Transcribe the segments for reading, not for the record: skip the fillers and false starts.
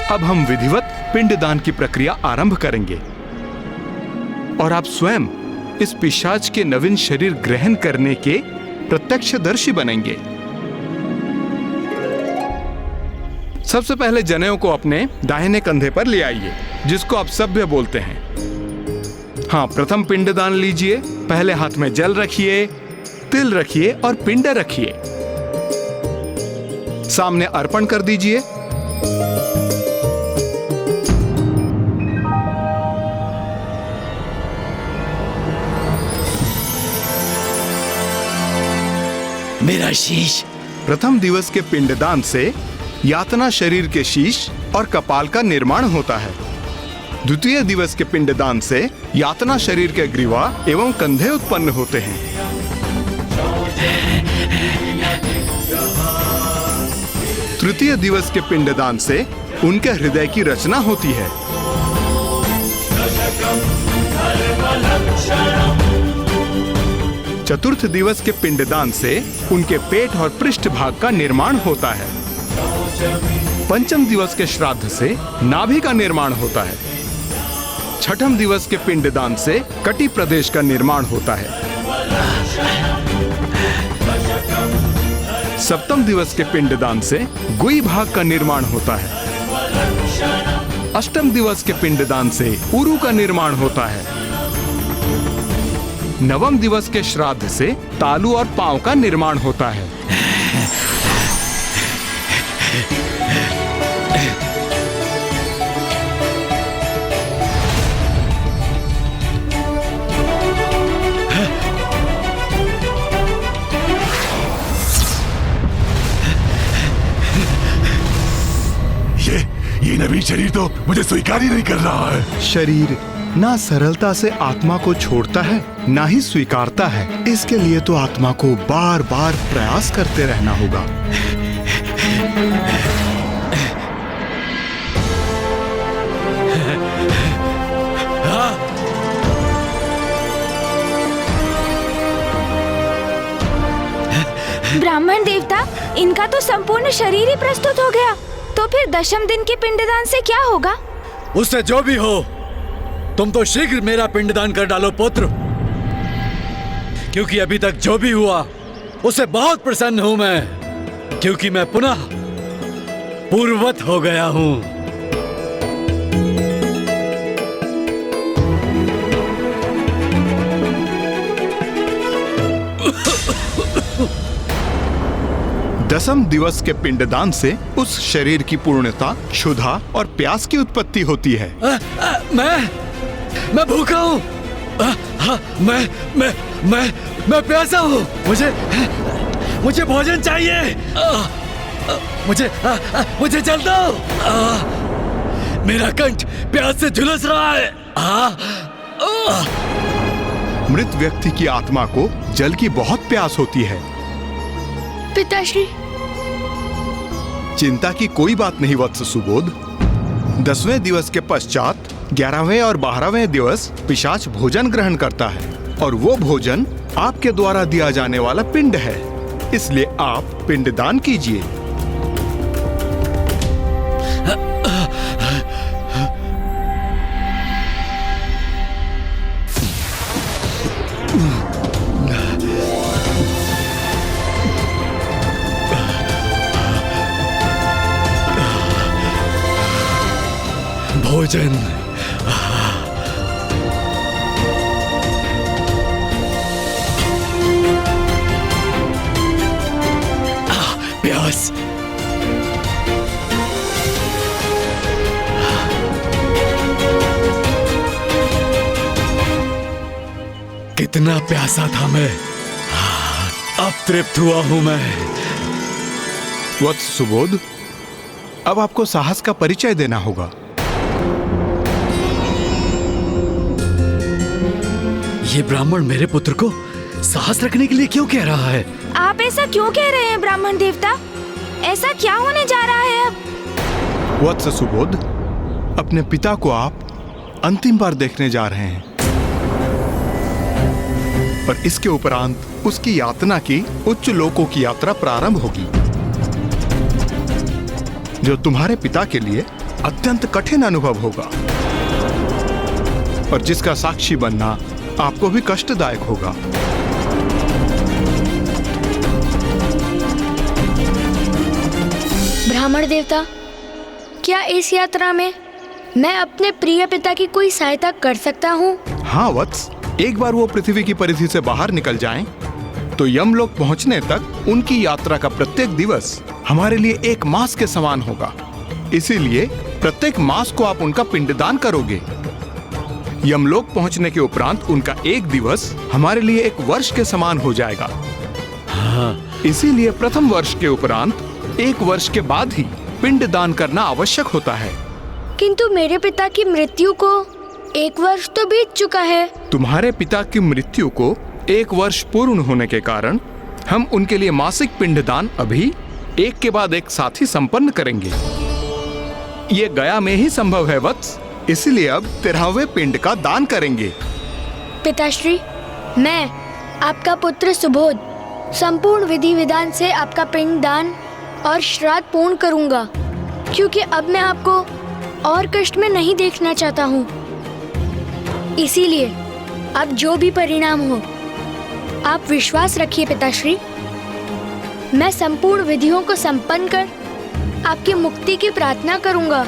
अब हम विधिवत पिंडदान की प्रक्रिया आरंभ करेंगे और आप स्वयं इस पिशाच के नवीन शरीर ग्रहण करने के प्रत्यक्षदर्शी बनेंगे। सबसे पहले जनेऊ को अपने दाहिने कंधे पर ले आइए, जिसको आप सभ्य बोलते हैं। हाँ, प्रथम पिंडदान लीजिए। पहले हाथ में जल रखिए, तिल रखिए और पिंड रखिए। सामने अर्पण कर दीजिए। मेरा शीश। प्रथम दिवस के पिंडदान से यातना शरीर के शीश और कपाल का निर्माण होता है। द्वितीय दिवस के पिंडदान से यातना शरीर के ग्रीवा एवं कंधे उत्पन्न होते हैं। तृतीय दिवस के पिंडदान से उनके हृदय की रचना होती है। चतुर्थ दिवस के पिंडदान से उनके पेट और पृष्ठ भाग का निर्माण होता है। पंचम दिवस के श्राद्ध से नाभि का निर्माण होता है। छठम दिवस के पिंडदान से कटी प्रदेश का निर्माण होता है। सप्तम दिवस के पिंडदान से गुई भाग का निर्माण होता है। अष्टम दिवस के पिंडदान से उरु का निर्माण होता है। नवम दिवस के श्राद्ध से तालू और पांव का निर्माण होता है। ये नवीन शरीर तो मुझे स्वीकार ही नहीं कर रहा है। शरीर ना सरलता से आत्मा को छोड़ता है, ना ही स्वीकारता है। इसके लिए तो आत्मा को बार बार प्रयास करते रहना होगा। ब्राह्मण देवता, इनका तो संपूर्ण शरीर ही प्रस्तुत हो गया। तो फिर दशम दिन के पिंडदान से क्या होगा? उससे जो भी हो, तुम तो शीघ्र मेरा पिंडदान कर डालो पुत्र, क्योंकि अभी तक जो भी हुआ उससे बहुत प्रसन्न हूं मैं, क्योंकि मैं पुनः पूर्ववत हो गया हूं। दसम दिवस के पिंडदान से उस शरीर की पूर्णता, क्षुधा और प्यास की उत्पत्ति होती है। मैं भूखा हूँ। मैं प्यासा हूँ। मुझे भोजन चाहिए। मुझे जल दो। मेरा कंठ प्यास से झुलस रहा है। मृत व्यक्ति की आत्मा को जल की बहुत प्यास होती है। पिताश्री, चिंता की कोई बात नहीं वत्स सुबोध। 10वें दिवस के पश्चात 11वें और 12वें दिवस पिशाच भोजन ग्रहण करता है और वो भोजन आपके द्वारा दिया जाने वाला पिंड है। इसलिए आप पिंडदान कीजिए। भोजन। प्यास। कितना प्यासा था मैं, अब तृप्त हुआ हूं मैं। वत्स सुबोध, अब आपको साहस का परिचय देना होगा। ये ब्राह्मण मेरे पुत्र को साहस रखने के लिए क्यों कह रहा है? आप ऐसा क्यों कह रहे हैं ब्राह्मण देवता? ऐसा क्या होने जा रहा है अब? वत्स सुबोध, अपने पिता को आप अंतिम बार देखने जा रहे हैं और इसके उपरांत उसकी यातना की उच्च लोकों की यात्रा प्रारंभ होगी, जो तुम्हारे पिता के लिए अत्यंत कठिन अनुभव होगा और जिसका साक्षी बनना आपको भी कष्टदायक होगा। ब्राह्मण देवता, क्या इस यात्रा में मैं अपने प्रिय पिता की कोई सहायता कर सकता हूँ? हाँ वत्स, एक बार वो पृथ्वी की परिधि से बाहर निकल जाएं, तो यमलोक पहुंचने तक उनकी यात्रा का प्रत्येक दिवस हमारे लिए एक मास के समान होगा। इसीलिए प्रत्येक मास को आप उनका पिंडदान करोगे। यमलोक पहुंचने के उपरांत उनका एक दिवस हमारे लिए एक वर्ष के समान हो जाएगा। इसीलिए प्रथम वर्ष के उपरांत एक वर्ष के बाद ही पिंडदान करना आवश्यक होता है। किंतु मेरे पिता की मृत्यु को 1 वर्ष तो बीत चुका है। तुम्हारे पिता की मृत्यु को 1 वर्ष पूर्ण होने के कारण हम उनके लिए मासिक पिंडदान अभी एक के बाद एक साथ ही संपन्न करेंगे। ये गया में ही संभव है वत्स, इसलिए अब 13वें पिंड का दान करेंगे। पिताश्री, मैं आपका पुत्र सुबोध संपूर्ण विधि विधान से आपका पिंडदान और श्राद्ध पूर्ण करूंगा, क्योंकि अब मैं आपको और कष्ट में नहीं देखना चाहता हूँ। इसीलिए अब जो भी परिणाम हो, आप विश्वास रखिए पिताश्री, मैं संपूर्ण विधियों को संपन्न कर आपकी मुक्ति की प्रार्थना करूंगा।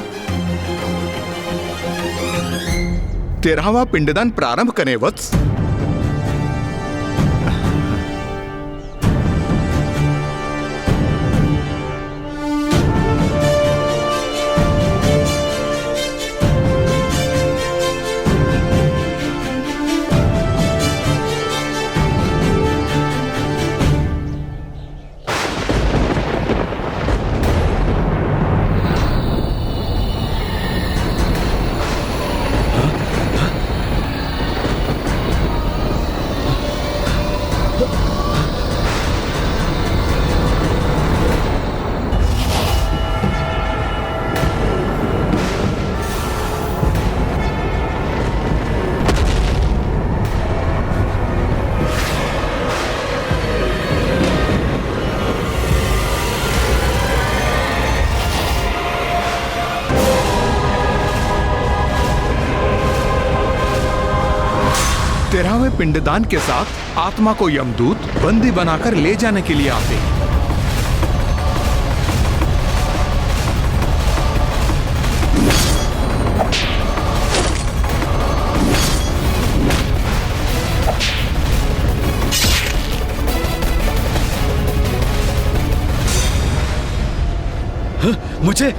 13वां पिंडदान प्रारंभ करें वत्स। तेरहवें पिंडदान के साथ आत्मा को यमदूत बंदी बनाकर ले जाने के लिए आते हैं।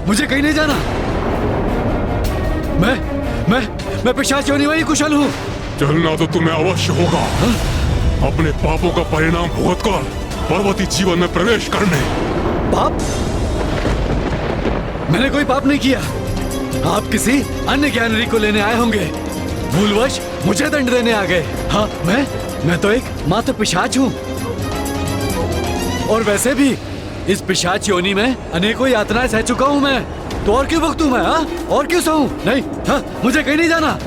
मुझे कहीं नहीं जाना। मैं पिशाच योनि में ही कुशल हूँ। चलना तो तुम्हें अवश्य होगा। अपने पापों का परिणाम भुगतकर पर्वती जीवन में प्रवेश करने। पाप? मैंने कोई पाप नहीं किया। आप किसी अन्य ज्ञानरी को लेने आए होंगे। भूलवश मुझे दंड देने आ गए। हाँ, मैं तो एक मात्र पिशाच हूँ। और वैसे भी इस पिशाच योनि में अनेकों यातनाएं सह चुका हूँ मैं। तो और क्यों भुगतूं मैं? हाँ, और क्यों सहूं? नहीं, हाँ, मुझे कहीं नहीं जाना।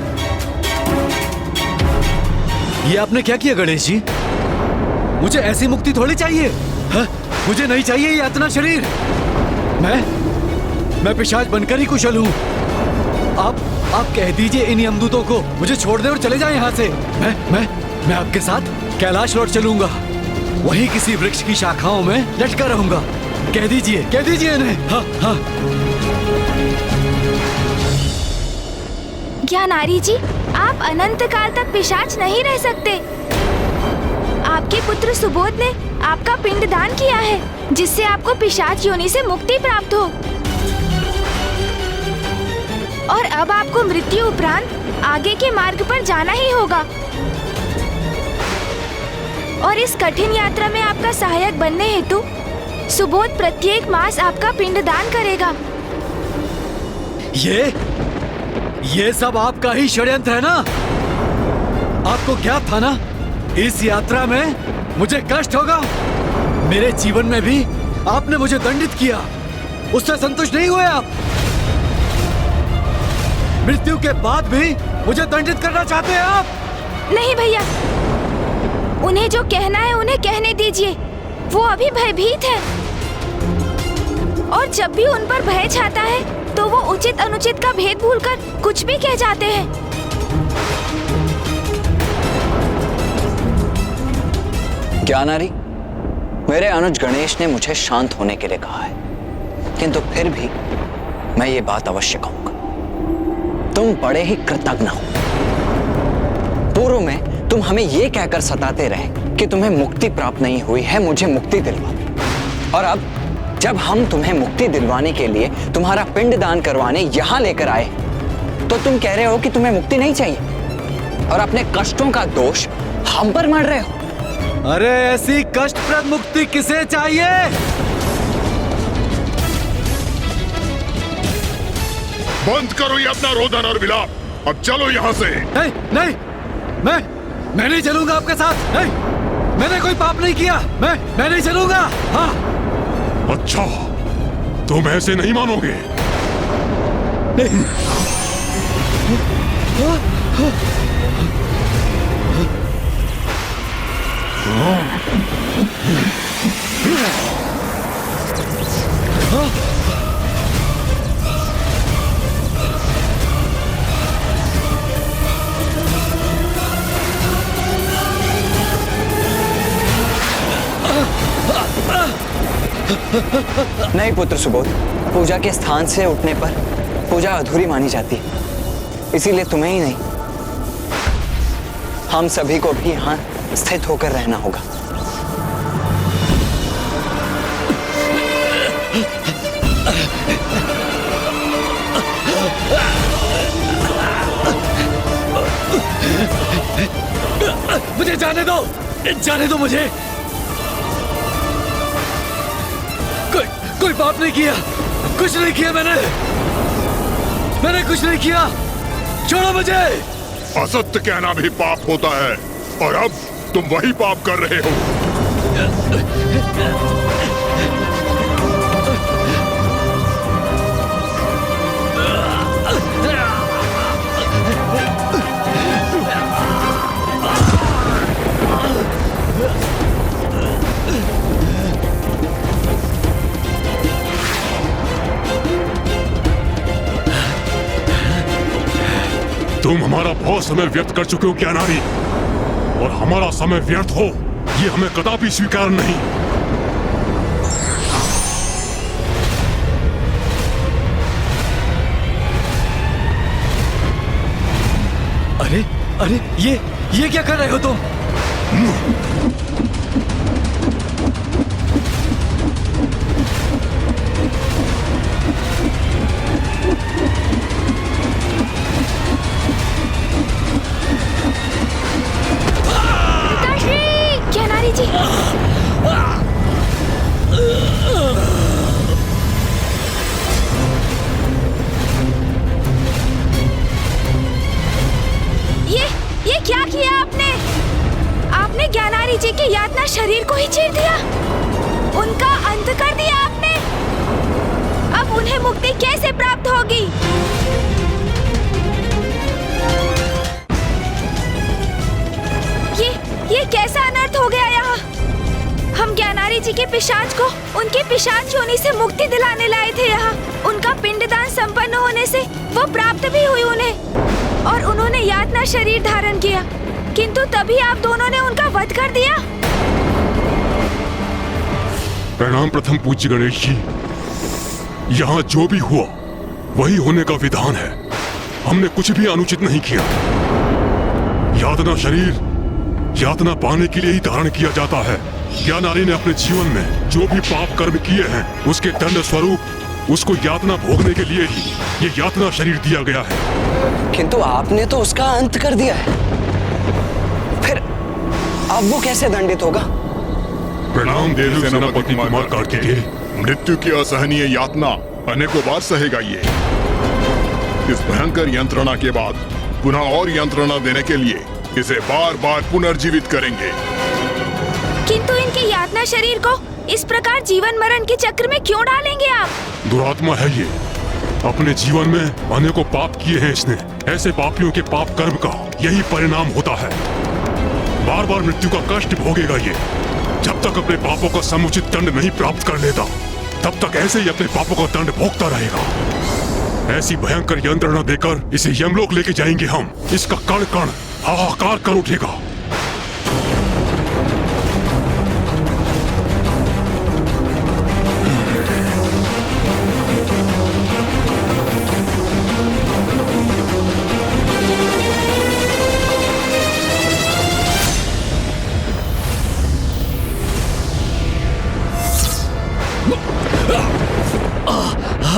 ये आपने क्या किया गणेश जी? मुझे ऐसी मुक्ति थोड़ी चाहिए। हाँ, मुझे नहीं चाहिए ये यातना शरीर। मैं पिशाच बनकर ही कुशल हूँ। आप कह दीजिए इन यमदूतों को मुझे छोड़ दे और चले जाएं यहाँ से। मैं आपके साथ कैलाश लौट चलूंगा। वहीं किसी वृक्ष की शाखाओं में लटका रहूंगा। कह दीजिए इन्हें। हाँ हाँ। ज्ञानारी जी, आप अनंत काल तक पिशाच नहीं रह सकते। आपके पुत्र सुबोध ने आपका पिंडदान किया है, जिससे आपको पिशाच योनि से मुक्ति प्राप्त हो। और अब आपको मृत्यु उपरांत आगे के मार्ग पर जाना ही होगा। और इस कठिन यात्रा में आपका सहायक बनने हेतु सुबोध प्रत्येक मास आपका पिंडदान करेगा। ये सब आपका ही षड्यंत्र है ना? आपको क्या था ना, इस यात्रा में मुझे कष्ट होगा। मेरे जीवन में भी आपने मुझे दंडित किया, उससे संतुष्ट नहीं हुए आप। मृत्यु के बाद भी मुझे दंडित करना चाहते हैं आप? नहीं भैया, उन्हें जो कहना है उन्हें कहने दीजिए। वो अभी भयभीत है और जब भी उन पर भय छाता है तो वो उचित अनुचित का भेद भूलकर कुछ भी कह जाते हैं। ज्ञानारी, मेरे अनुज गणेश ने मुझे शांत होने के लिए कहा है, किंतु फिर भी मैं ये बात अवश्य कहूंगा। तुम बड़े ही कृतज्ञ हो। पूर्व में तुम हमें ये कहकर सताते रहे कि तुम्हें मुक्ति प्राप्त नहीं हुई है, मुझे मुक्ति दिलवा। और अब जब हम तुम्हें मुक्ति दिलवाने के लिए तुम्हारा पिंड दान करवाने यहां लेकर आए, तो तुम कह रहे हो कि तुम्हें मुक्ति नहीं चाहिए और अपने कष्टों का दोष हम पर मढ़ रहे हो। अरे ऐसी कष्टप्रद मुक्ति किसे चाहिए? बंद करो ये अपना रोदन और विलाप। अब चलो यहाँ से। नहीं नहीं, मैं नहीं चलूंगा आपके साथ। नहीं, मैंने कोई पाप नहीं किया। मैं नहीं चलूंगा। हाँ। अच्छा, तुम ऐसे नहीं मानोगे। नहीं। नहीं पुत्र सुबोध, पूजा के स्थान से उठने पर पूजा अधूरी मानी जाती है, इसीलिए तुम्हें ही नहीं, हम सभी को भी यहाँ स्थित होकर रहना होगा। मुझे जाने दो मुझे। कोई पाप नहीं किया, कुछ नहीं किया मैंने कुछ नहीं किया। छोड़ो मुझे। असत्य कहना भी पाप होता है और अब तुम वही पाप कर रहे हो। तुम हमारा बहुत समय व्यर्थ कर चुके हो ज्ञानारी, और हमारा समय व्यर्थ हो ये हमें कदापि स्वीकार नहीं। अरे ये क्या कर रहे हो तुम? ज्ञानारी जी, ये क्या किया आपने ज्ञानारी जी के यातना शरीर को ही चीर दिया, उनका अंत कर दिया आपने। अब उन्हें मुक्ति कैसे प्राप्त होगी? ये कैसा अनर्थ हो गया यहाँ? हम ज्ञानारी जी के पिशाच को उनके पिशाच योनि से मुक्ति दिलाने लाए थे यहाँ। उनका पिंडदान संपन्न होने से वो प्राप्त भी हुई उन्हें और उन्होंने यातना शरीर धारण किया, किंतु तभी आप दोनों ने उनका वध कर दिया। प्रणाम प्रथम पूज्य गणेश जी। यहाँ जो भी हुआ वही होने का विधान है, हमने कुछ भी अनुचित नहीं किया। यातना शरीर यातना पाने के लिए ही धारण किया जाता है। ज्ञानारी ने अपने जीवन में जो भी पाप कर्म किए हैं उसके दंड स्वरूप उसको यातना भोगने के लिए ही ये यातना शरीर दिया गया है। किंतु आपने तो उसका अंत कर दिया है, फिर अब वो कैसे दंडित होगा? प्रणाम देव सेनापति कुमार कार्तिकेय। मृत्यु की असहनीय यातना अनेकों बार सहेगा ये। इस भयंकर यंत्रणा के बाद पुनः और यंत्रणा देने के लिए इसे बार बार पुनर्जीवित करेंगे। किंतु इनके यातना शरीर को इस प्रकार जीवन मरण के चक्र में क्यों डालेंगे आप? दुरात्मा है ये, अपने जीवन में अनेकों पाप किए हैं इसने। ऐसे पापियों के पाप कर्म का यही परिणाम होता है। बार बार मृत्यु का कष्ट भोगेगा ये। जब तक अपने पापों का समुचित दंड नहीं प्राप्त कर लेता तब तक ऐसे ही अपने पापों का दंड भोगता रहेगा। ऐसी भयंकर यंत्रणा देकर इसे यमलोक लेके जाएंगे हम। इसका कण कण हाहाकार कर उठेगा।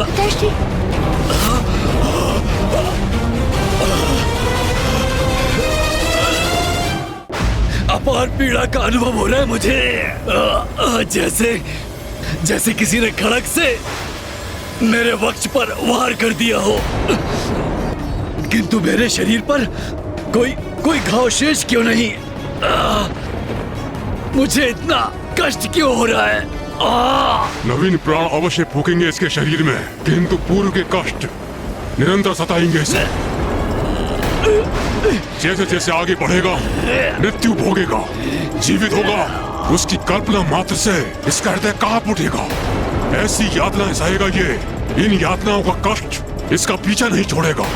पिताश्री, अपार पीड़ा का अनुभव हो रहा है मुझे। जैसे जैसे किसी ने खड़क से मेरे वक्ष पर वार कर दिया हो, किंतु मेरे शरीर पर कोई घाव शेष क्यों नहीं? मुझे इतना कष्ट क्यों हो रहा है? नवीन प्राण अवश्य फूकेंगे इसके शरीर में, किंतु पूर्व के कष्ट निरंतर सताएंगे इसे। जैसे जैसे आगे बढ़ेगा मृत्यु भोगेगा, जीवित होगा, उसकी कल्पना मात्र से इसका हृदय कांप उठेगा। ऐसी यातनाएं सहेगा ये। इन यातनाओं का कष्ट इसका पीछा नहीं छोड़ेगा।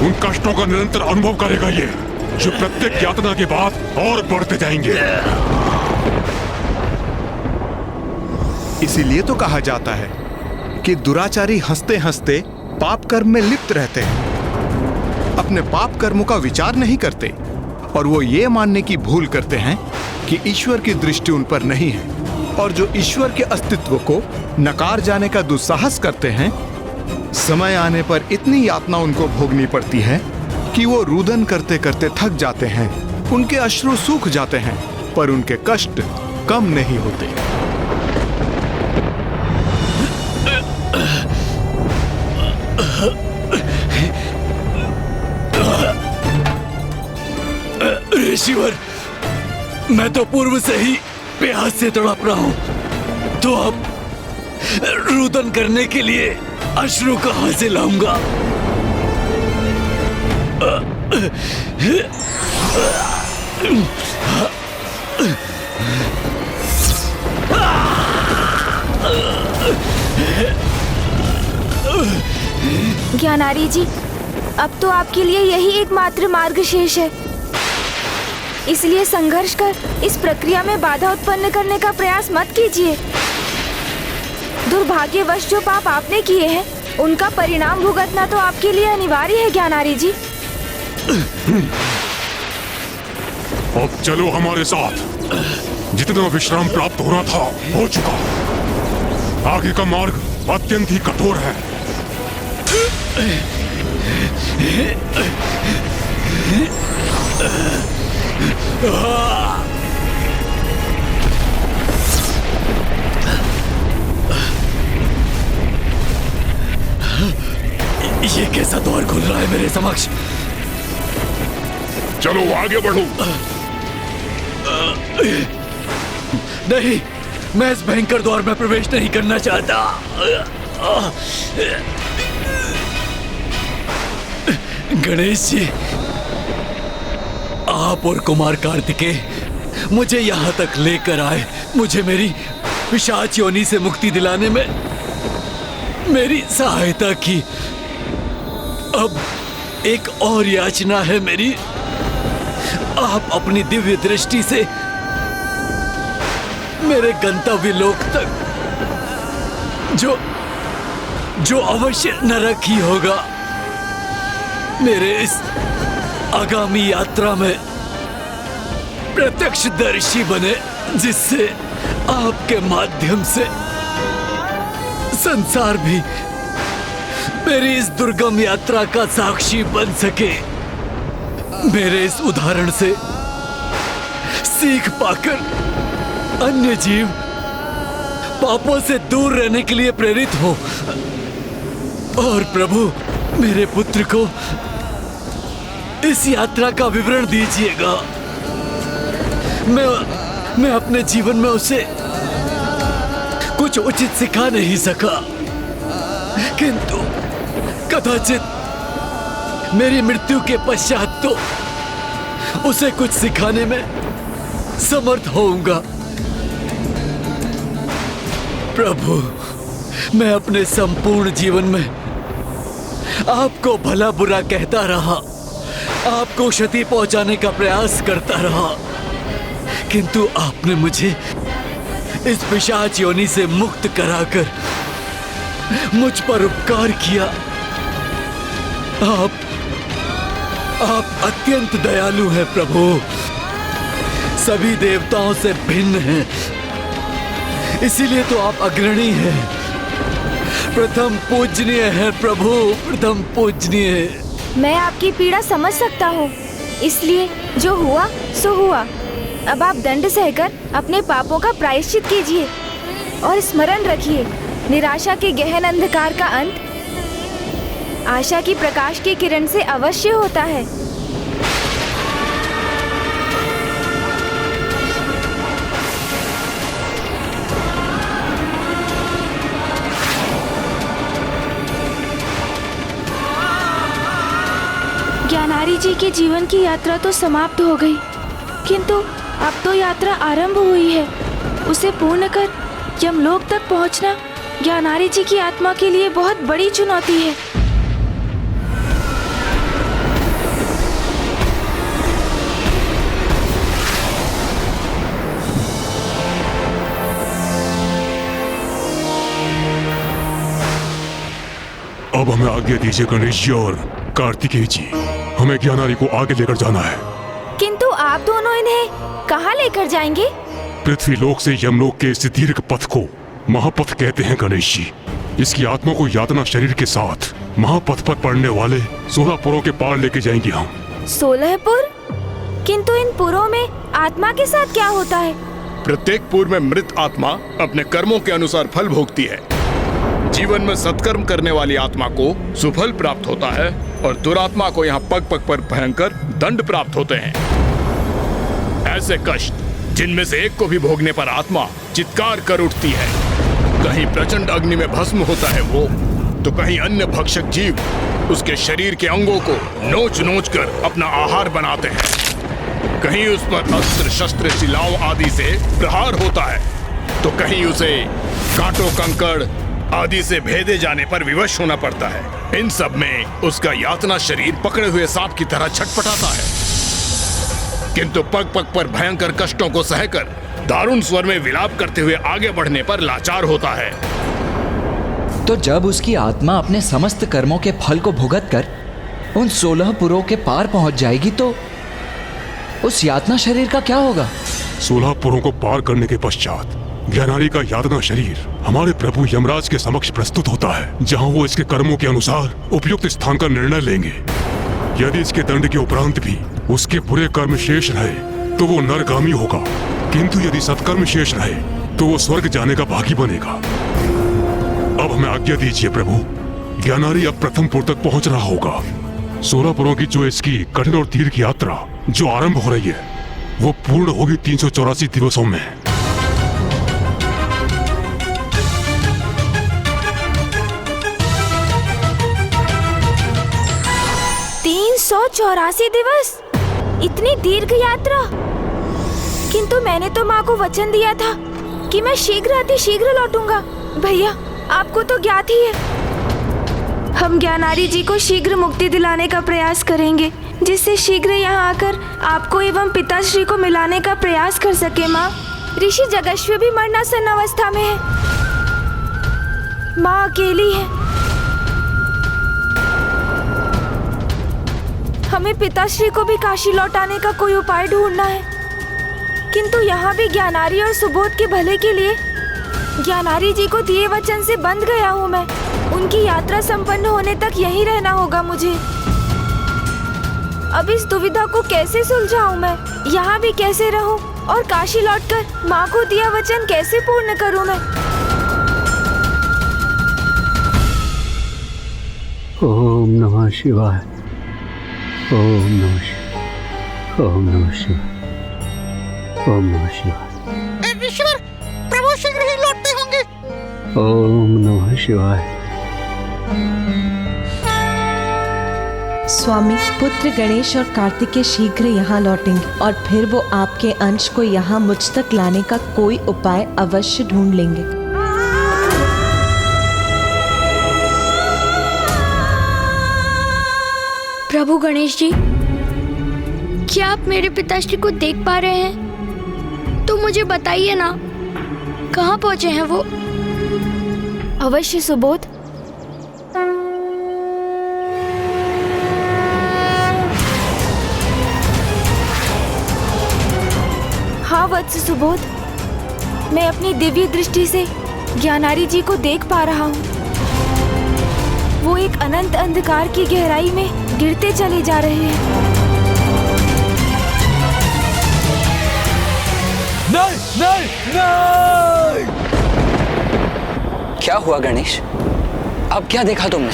उन कष्टों का निरंतर अनुभव करेगा ये, जो प्रत्येक यातना के बाद और बढ़ते जाएंगे। इसीलिए तो कहा जाता है कि दुराचारी हंसते हंसते पाप कर्म में लिप्त रहते हैं, अपने पाप कर्मों का विचार नहीं करते और वो ये मानने की भूल करते हैं कि ईश्वर की दृष्टि उन पर नहीं है। और जो ईश्वर के अस्तित्व को नकार जाने का दुस्साहस करते हैं, समय आने पर इतनी यातना उनको भोगनी पड़ती है कि वो रुदन करते करते थक जाते हैं, उनके अश्रु सूख जाते हैं, पर उनके कष्ट कम नहीं होते। ऋषिवर, मैं तो पूर्व से ही प्यास से तड़प रहा हूं, तो अब रुदन करने के लिए अश्रु कहां से लाऊंगा? ज्ञानारी जी, अब तो आपके लिए यही एकमात्र मार्ग शेष है। इसलिए संघर्ष कर इस प्रक्रिया में बाधा उत्पन्न करने का प्रयास मत कीजिए। दुर्भाग्यवश जो पाप आपने किए हैं, उनका परिणाम भुगतना तो आपके लिए अनिवार्य है ज्ञानारी जी। अब चलो हमारे साथ। जितना विश्राम प्राप्त होना था हो चुका। आगे का मार्ग अत्यंत ही कठोर है। ये कैसा द्वार खुल रहा है मेरे समक्ष? चलो आगे बढ़ो। नहीं, मैं इस भयंकर द्वार में प्रवेश नहीं करना चाहता। गणेश जी, आप और कुमार कार्तिकेय मुझे यहाँ तक लेकर आए, मुझे मेरी पिशाच योनि से मुक्ति दिलाने में मेरी सहायता की। अब एक और याचना है मेरी। आप अपनी दिव्य दृष्टि से मेरे गंतव्य लोक तक, जो अवश्य नरक ही होगा, मेरे इस आगामी यात्रा में प्रत्यक्षदर्शी बने, जिससे आपके माध्यम से संसार भी मेरी इस दुर्गम यात्रा का साक्षी बन सके। मेरे इस उदाहरण से सीख पाकर अन्य जीव पापों से दूर रहने के लिए प्रेरित हो। और प्रभु, मेरे पुत्र को इस यात्रा का विवरण दीजिएगा। मैं अपने जीवन में उसे कुछ उचित सिखा नहीं सका, किंतु कदाचित मेरी मृत्यु के पश्चात तो उसे कुछ सिखाने में समर्थ होऊंगा। प्रभु, मैं अपने संपूर्ण जीवन में आपको भला बुरा कहता रहा, आपको क्षति पहुंचाने का प्रयास करता रहा, किंतु आपने मुझे इस पिशाच योनि से मुक्त कराकर मुझ पर उपकार किया। आप अत्यंत दयालु हैं प्रभु, सभी देवताओं से भिन्न हैं, इसीलिए तो आप अग्रणी हैं, प्रथम पूजनीय है प्रभु, प्रथम पूजनीय। मैं आपकी पीड़ा समझ सकता हूँ, इसलिए जो हुआ सो हुआ। अब आप दंड सहकर अपने पापों का प्रायश्चित कीजिए और स्मरण रखिए, निराशा के गहन अंधकार का अंत आशा की प्रकाश की किरण से अवश्य होता है। ज्ञानारी जी के जीवन की यात्रा तो समाप्त हो गई, किंतु अब तो यात्रा आरंभ हुई है। उसे पूर्ण कर यमलोक तक पहुंचना ज्ञानारी जी की आत्मा के लिए बहुत बड़ी चुनौती है। अब हमें आज्ञा दीजिए गणेश जी और कार्तिकेय जी, हमें ज्ञानारी को आगे लेकर जाना है। किंतु आप दोनों इन्हें कहाँ लेकर जाएंगे? पृथ्वी लोक से यमलोक के इस दीर्घ पथ को महापथ कहते हैं गणेश जी। इसकी आत्मा को यातना शरीर के साथ महापथ पर पड़ने वाले 16 पुरों के पार लेके जाएंगे हम। 16 पुर? किंतु इन पुरों में आत्मा के साथ क्या होता है? प्रत्येक पुर में मृत आत्मा अपने कर्मों के अनुसार फल भोगती है। जीवन में सत्कर्म करने वाली आत्मा को सुफल प्राप्त होता है और दुरात्मा को यहाँ पग पग पर भयंकर दंड प्राप्त होते हैं। ऐसे कष्ट जिनमें से एक को भी भोगने पर आत्मा चित्कार कर उठती है। कहीं प्रचंड अग्नि में भस्म होता है वो, तो कहीं अन्य भक्षक जीव उसके शरीर के अंगों को नोच नोच कर अपना आहार बनाते हैं। कहीं उस पर अस्त्र शस्त्र शिलाओं आदि से प्रहार होता है, तो कहीं उसे कांटों कंकड़ आदि से भेदे जाने पर विवश होना पड़ता है। इन सब में उसका यातना शरीर पकड़े हुए सांप की तरह छटपटाता है, किंतु पग पग पर भयंकर कष्टों को सहकर दारुण स्वर में विलाप करते हुए आगे बढ़ने पर लाचार होता है। तो जब उसकी आत्मा अपने समस्त कर्मों के फल को भुगत कर उन 16 पुरों के पार पहुंच जाएगी, तो उस यातना शरीर का क्या होगा? 16 पुरों को पार करने के पश्चात ज्ञानारी का यातना शरीर हमारे प्रभु यमराज के समक्ष प्रस्तुत होता है, जहां वो इसके कर्मों के अनुसार उपयुक्त स्थान का निर्णय लेंगे। यदि इसके दंड के उपरांत भी उसके बुरे कर्म शेष रहे तो वो नरगामी होगा, किंतु यदि सत्कर्म शेष रहे तो वो स्वर्ग जाने का भागी बनेगा। अब हमें आज्ञा दीजिए प्रभु, ज्ञानारी अब प्रथम पुर तक पहुंच रहा होगा। 16 पुरों की जो इसकी कठिन और दीर्घ यात्रा जो आरंभ हो रही है, वो पूर्ण होगी 384 दिवसों में। 384 दिवस? इतनी दीर्घ यात्रा? किंतु मैंने तो माँ को वचन दिया था कि मैं शीघ्र अतिशीघ्र लौटूंगा। भैया, आपको तो ज्ञात ही है। हम ज्ञानारी जी को शीघ्र मुक्ति दिलाने का प्रयास करेंगे, जिससे शीघ्र यहाँ आकर आपको एवं पिताश्री को मिलाने का प्रयास कर सके। माँ, ऋषि जगश्वी भी मरणासन अवस्था में है, माँ अकेली है। हमें पिताश्री को भी काशी लौटाने का कोई उपाय ढूंढना है, किंतु यहाँ भी ज्ञानारी और सुबोध के भले के लिए ज्ञानारी जी को दिए वचन से बंध गया हूँ मैं। उनकी यात्रा संपन्न होने तक यहीं रहना होगा मुझे। अब इस दुविधा को कैसे सुलझाऊं मैं? यहाँ भी कैसे रहूं और काशी लौटकर माँ को दिया वचन कैसे पूर्ण करूं मैं? ओम नमः शिवाय, ओम नमः शिवाय, ओम नमः शिवाय, ओम नमः शिवाय। ईश्वर, प्रभु शीघ्र ही लौटते होंगे। ओम नमः शिवाय। स्वामी, पुत्र गणेश और कार्तिकेय शीघ्र यहाँ लौटेंगे और फिर वो आपके अंश को यहाँ मुझ तक लाने का कोई उपाय अवश्य ढूंढ लेंगे। प्रभु गणेश जी, क्या आप मेरे पिताश्री को देख पा रहे हैं? तो मुझे बताइए ना, कहाँ पहुंचे हैं वो? अवश्य सुबोध। हाँ वत्स सुबोध, मैं अपनी दिव्य दृष्टि से ज्ञानारी जी को देख पा रहा हूँ। वो एक अनंत अंधकार की गहराई में गिरते चले जा रहे हैं। नहीं नहीं नहीं! क्या हुआ गणेश? अब क्या देखा तुमने?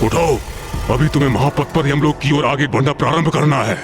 उठो, अभी तुम्हें महापथ पर यमलोक की ओर आगे बढ़ना प्रारंभ करना है।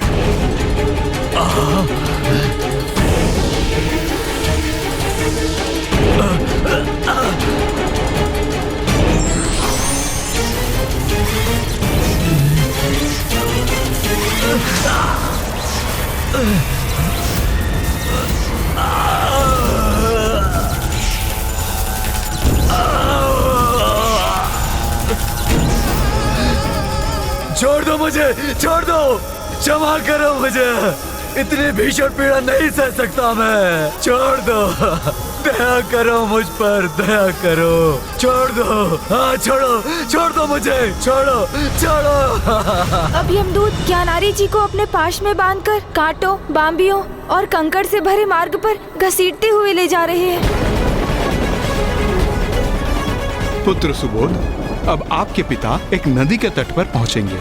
छोड़ दो मुझे, छोड़ दो, क्षमा करो मुझे, इतनी भीषण पीड़ा नहीं सह सकता मैं। छोड़ दो, दया करो मुझ पर, दया करो, छोड़ दो, हाँ छोड़ो, छोड़ दो मुझे, छोड़ो, छोड़ो। अब यमदूत ज्ञानारी जी को अपने पाश में बांधकर कांटों, बांबियों और कंकड़ से भरे मार्ग पर घसीटते हुए ले जा रहे हैं। पुत्र सुबोध, अब आपके पिता एक नदी के तट पर पहुंचेंगे।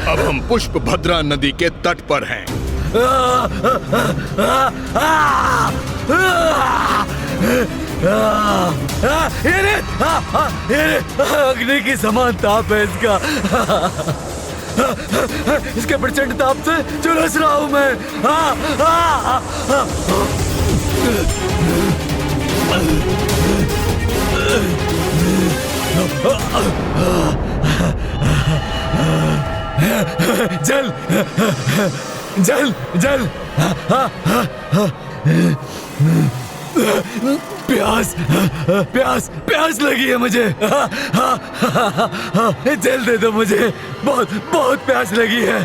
अब हम पुष्प भद्रा नदी के तट पर हैं। अग्नि की समान ताप है इसका। इसके प्रचंड ताप से झुलस रहा हूं मैं। जल जल जल, प्यास प्यास प्यास लगी है मुझे। जल दे दो मुझे, बहुत बहुत प्यास लगी है।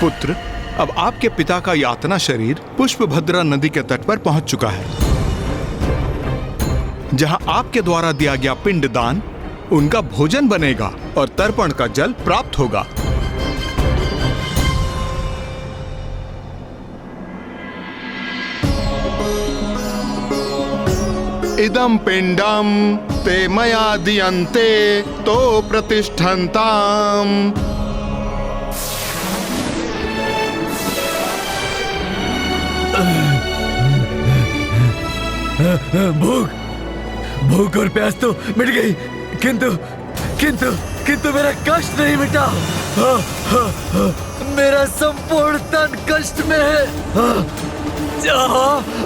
पुत्र, अब आपके पिता का यातना शरीर पुष्पभद्रा नदी के तट पर पहुंच चुका है, जहां आपके द्वारा दिया गया पिंडदान उनका भोजन बनेगा और तर्पण का जल प्राप्त होगा। इदं पिंडम ते मया दीयन्ते तो प्रतिष्ठन्ताम्। भूख भूख और प्यास तो मिट गई, किंतु किंतु किंतु मेरा कष्ट नहीं मिटा। मेरा संपूर्ण तन कष्ट में है।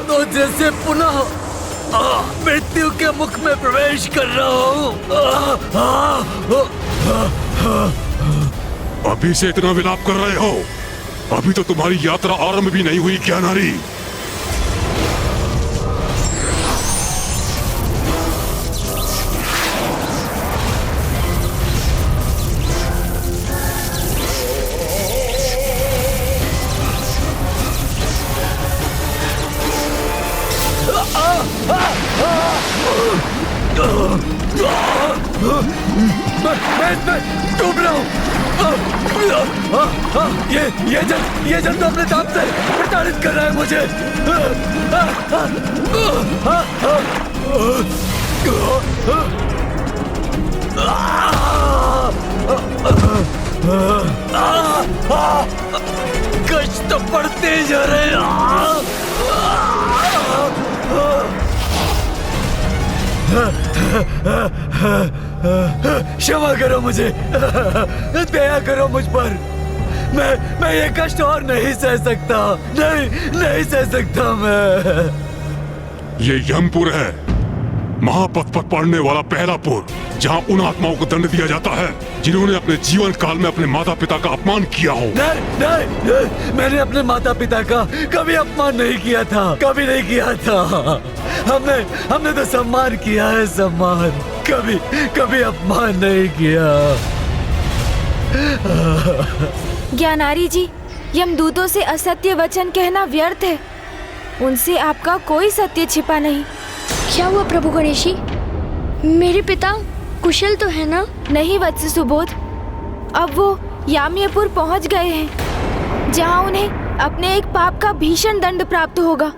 तो जैसे पुनः मृत्यु के मुख में प्रवेश कर रहा हूँ। अभी से इतना विलाप कर रहे हो? अभी तो तुम्हारी यात्रा आरंभ भी नहीं हुई ज्ञानारी। मैं डूब रहा हूँ। ये जल तो अपने ताप से प्रताड़ित कर रहा है मुझे। कष्ट तो बढ़ते जा रहे हैं। क्षमा करो मुझे, दया करो मुझ पर। मैं ये कष्ट और नहीं सह सकता, नहीं सह सकता मैं। ये यमपुर है, महापथ पर पड़ने वाला पहला पुर, जहाँ उन आत्माओं को दंड दिया जाता है जिन्होंने अपने जीवन काल में अपने माता पिता का अपमान किया हो। नहीं, नहीं, नहीं, मैंने अपने माता पिता का कभी अपमान नहीं किया था, कभी नहीं किया था। हमने तो सम्मान किया है, सम्मान, कभी कभी अपमान नहीं किया। ज्ञानारी जी, यमदूतों से असत्य वचन कहना व्यर्थ है। उनसे आपका कोई सत्य छिपा नहीं। क्या हुआ प्रभु गणेशी? मेरे पिता कुशल तो है ना? नहीं वत्स सुबोध, अब वो याम्यपुर पहुंच गए हैं, जहां उन्हें अपने एक पाप का भीषण दंड प्राप्त होगा।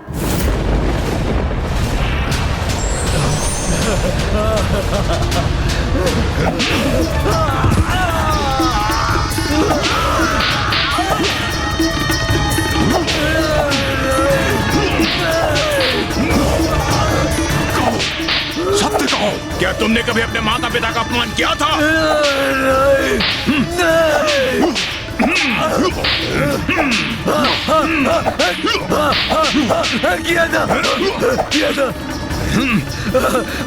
सत्य कहो, क्या तुमने कभी अपने माता पिता का अपमान किया था? किया था।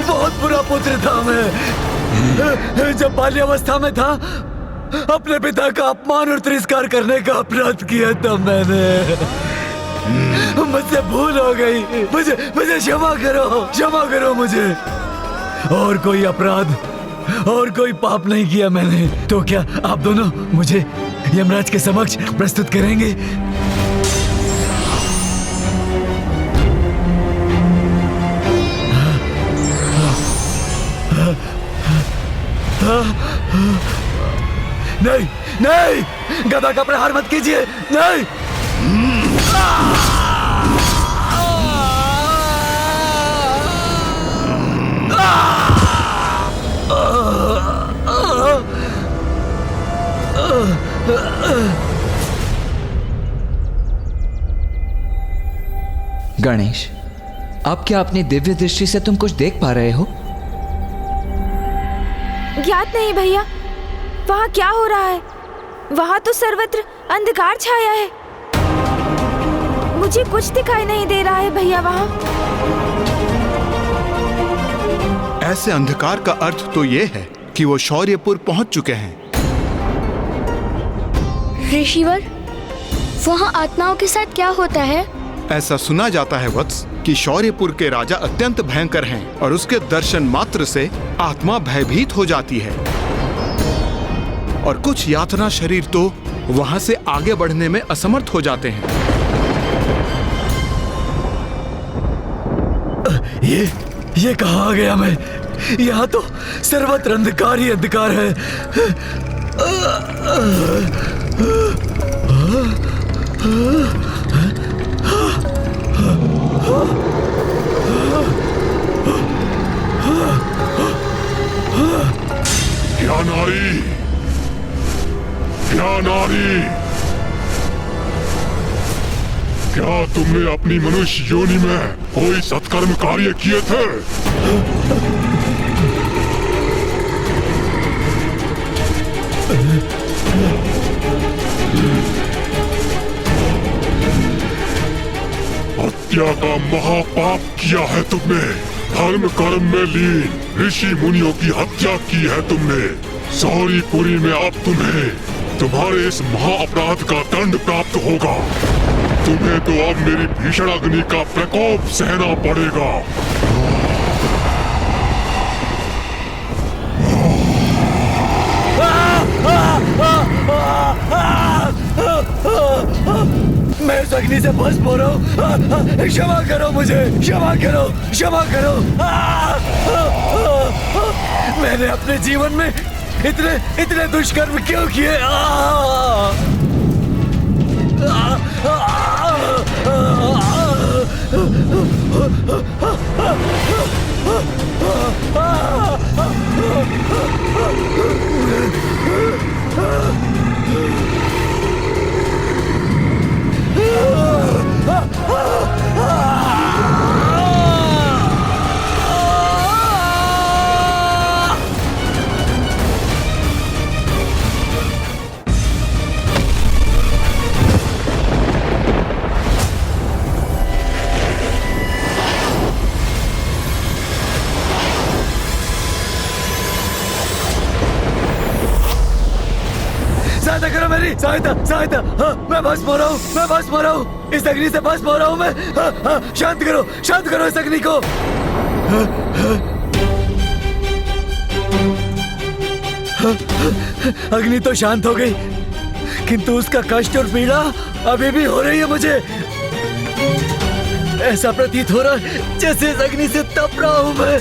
बहुत बुरा पुत्र था मैं। जब बाल्यावस्था में था, अपने पिता का अपमान और तिरस्कार करने का अपराध किया था मैंने। मुझसे भूल हो गई, मुझे क्षमा करो मुझे। और कोई अपराध और कोई पाप नहीं किया मैंने। तो क्या आप दोनों मुझे यमराज के समक्ष प्रस्तुत करेंगे? नहीं, नहीं, गदा का प्रहार मत कीजिए, नहीं। गणेश, अब क्या अपनी दिव्य दृष्टि से तुम कुछ देख पा रहे हो? ज्ञात नहीं भैया, वहाँ क्या हो रहा है। वहाँ तो सर्वत्र अंधकार छाया है। मुझे कुछ दिखाई नहीं दे रहा है भैया वहाँ। ऐसे अंधकार का अर्थ तो ये है कि वो शौर्यपुर पहुंच चुके हैं। ऋषिवर, वहाँ आत्माओं के साथ क्या होता है? ऐसा सुना जाता है वत्स कि शौर्यपुर के राजा अत्यंत भयंकर हैं और उसके दर्शन मात्र से आत्मा भयभीत हो जाती है और कुछ यातना शरीर तो वहां से आगे बढ़ने में असमर्थ हो जाते हैं। ये कहाँ आ गया मैं? यहाँ तो सर्वत्र अंधकार ही अंधकार है। क्या नारी, क्या नारी, क्या तुमने अपनी मनुष्य योनि में कोई सत्कर्म कार्य किए थे? हत्या का महापाप किया है तुमने। धर्म कर्म में लीन ऋषि मुनियों की हत्या की है तुमने। शौर्यपुरी में अब तुम्हारे इस महा अपराध का दंड प्राप्त होगा। तुम्हें तो अब मेरी भीषण अग्नि का प्रकोप सहना पड़ेगा। मैं इस अग्नि से भस्म हो रहा हूँ। क्षमा करो मुझे, क्षमा करो, क्षमा करो। मैंने अपने जीवन में इतने दुष्कर्म क्यों किए? सहायता सहायता, हाँ, मैं भस्म हो रहा हूँ, मैं भस्म हो रहा हूँ, इस अग्नि से भस्म हो रहा हूँ मैं। हाँ, हाँ, शांत करो इस अग्नि को। हाँ, हाँ, हाँ, अग्नि तो शांत हो गई, किंतु उसका कष्ट और पीड़ा अभी भी हो रही है मुझे। ऐसा प्रतीत हो रहा है जैसे इस अग्नि से तप रहा हूं मैं।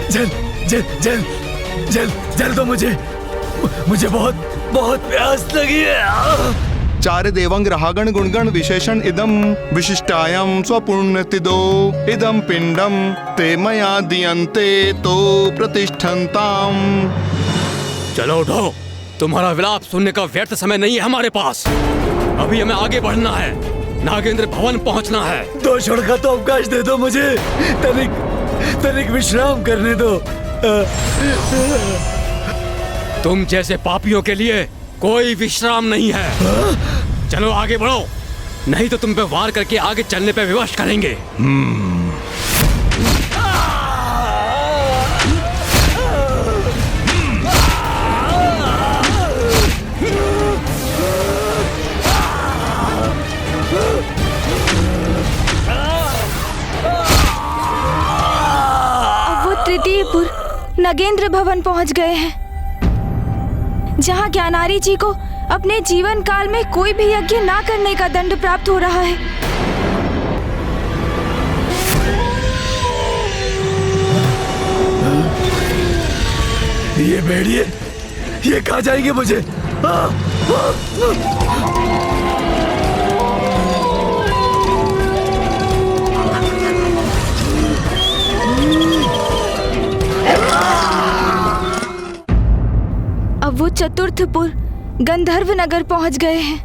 जल जल जल जल जल दो मुझे बहुत बहुत प्यास लगी है। चार देवंग रागण गुणगण विशेषण इदम विशिष्टायम स्वपुण्यतिदो इदम पिंडम ते मया दियन्ते तो प्रतिष्ठन्ताम। चलो उठो, तुम्हारा विलाप सुनने का व्यर्थ समय नहीं है हमारे पास। अभी हमें आगे बढ़ना है, नागेंद्र भवन पहुंचना है। 2 क्षण का तो अवकाश दे दो मुझे, तनिक विश्राम करने दो। तुम जैसे पापियों के लिए कोई विश्राम नहीं है। चलो आगे बढ़ो, नहीं तो तुम पे वार करके आगे चलने पे विवश करेंगे। तृतीयपुर नगेंद्र भवन पहुंच गए हैं, जहां ज्ञानारी जी को अपने जीवन काल में कोई भी यज्ञ ना करने का दंड प्राप्त हो रहा है। ये भेड़िए, ये कहाँ जाएंगे मुझे? अब वो चतुर्थपुर गंधर्व नगर पहुंच गए हैं,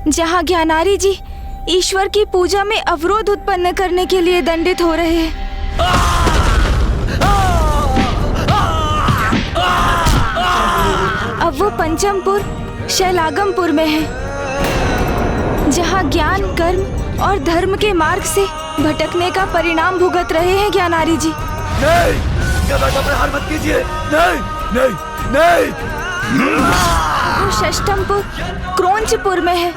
जहां ज्ञानारी जी ईश्वर की पूजा में अवरोध उत्पन्न करने के लिए दंडित हो रहे हैं। अब वो पंचमपुर शैलागमपुर में है, जहां ज्ञान कर्म और धर्म के मार्ग से भटकने का परिणाम भुगत रहे हैं ज्ञानारी जी। नहीं, हार मत कीजिए, नहीं नहीं नहीं। वो षष्ठमपुर क्रोंचपुर में है,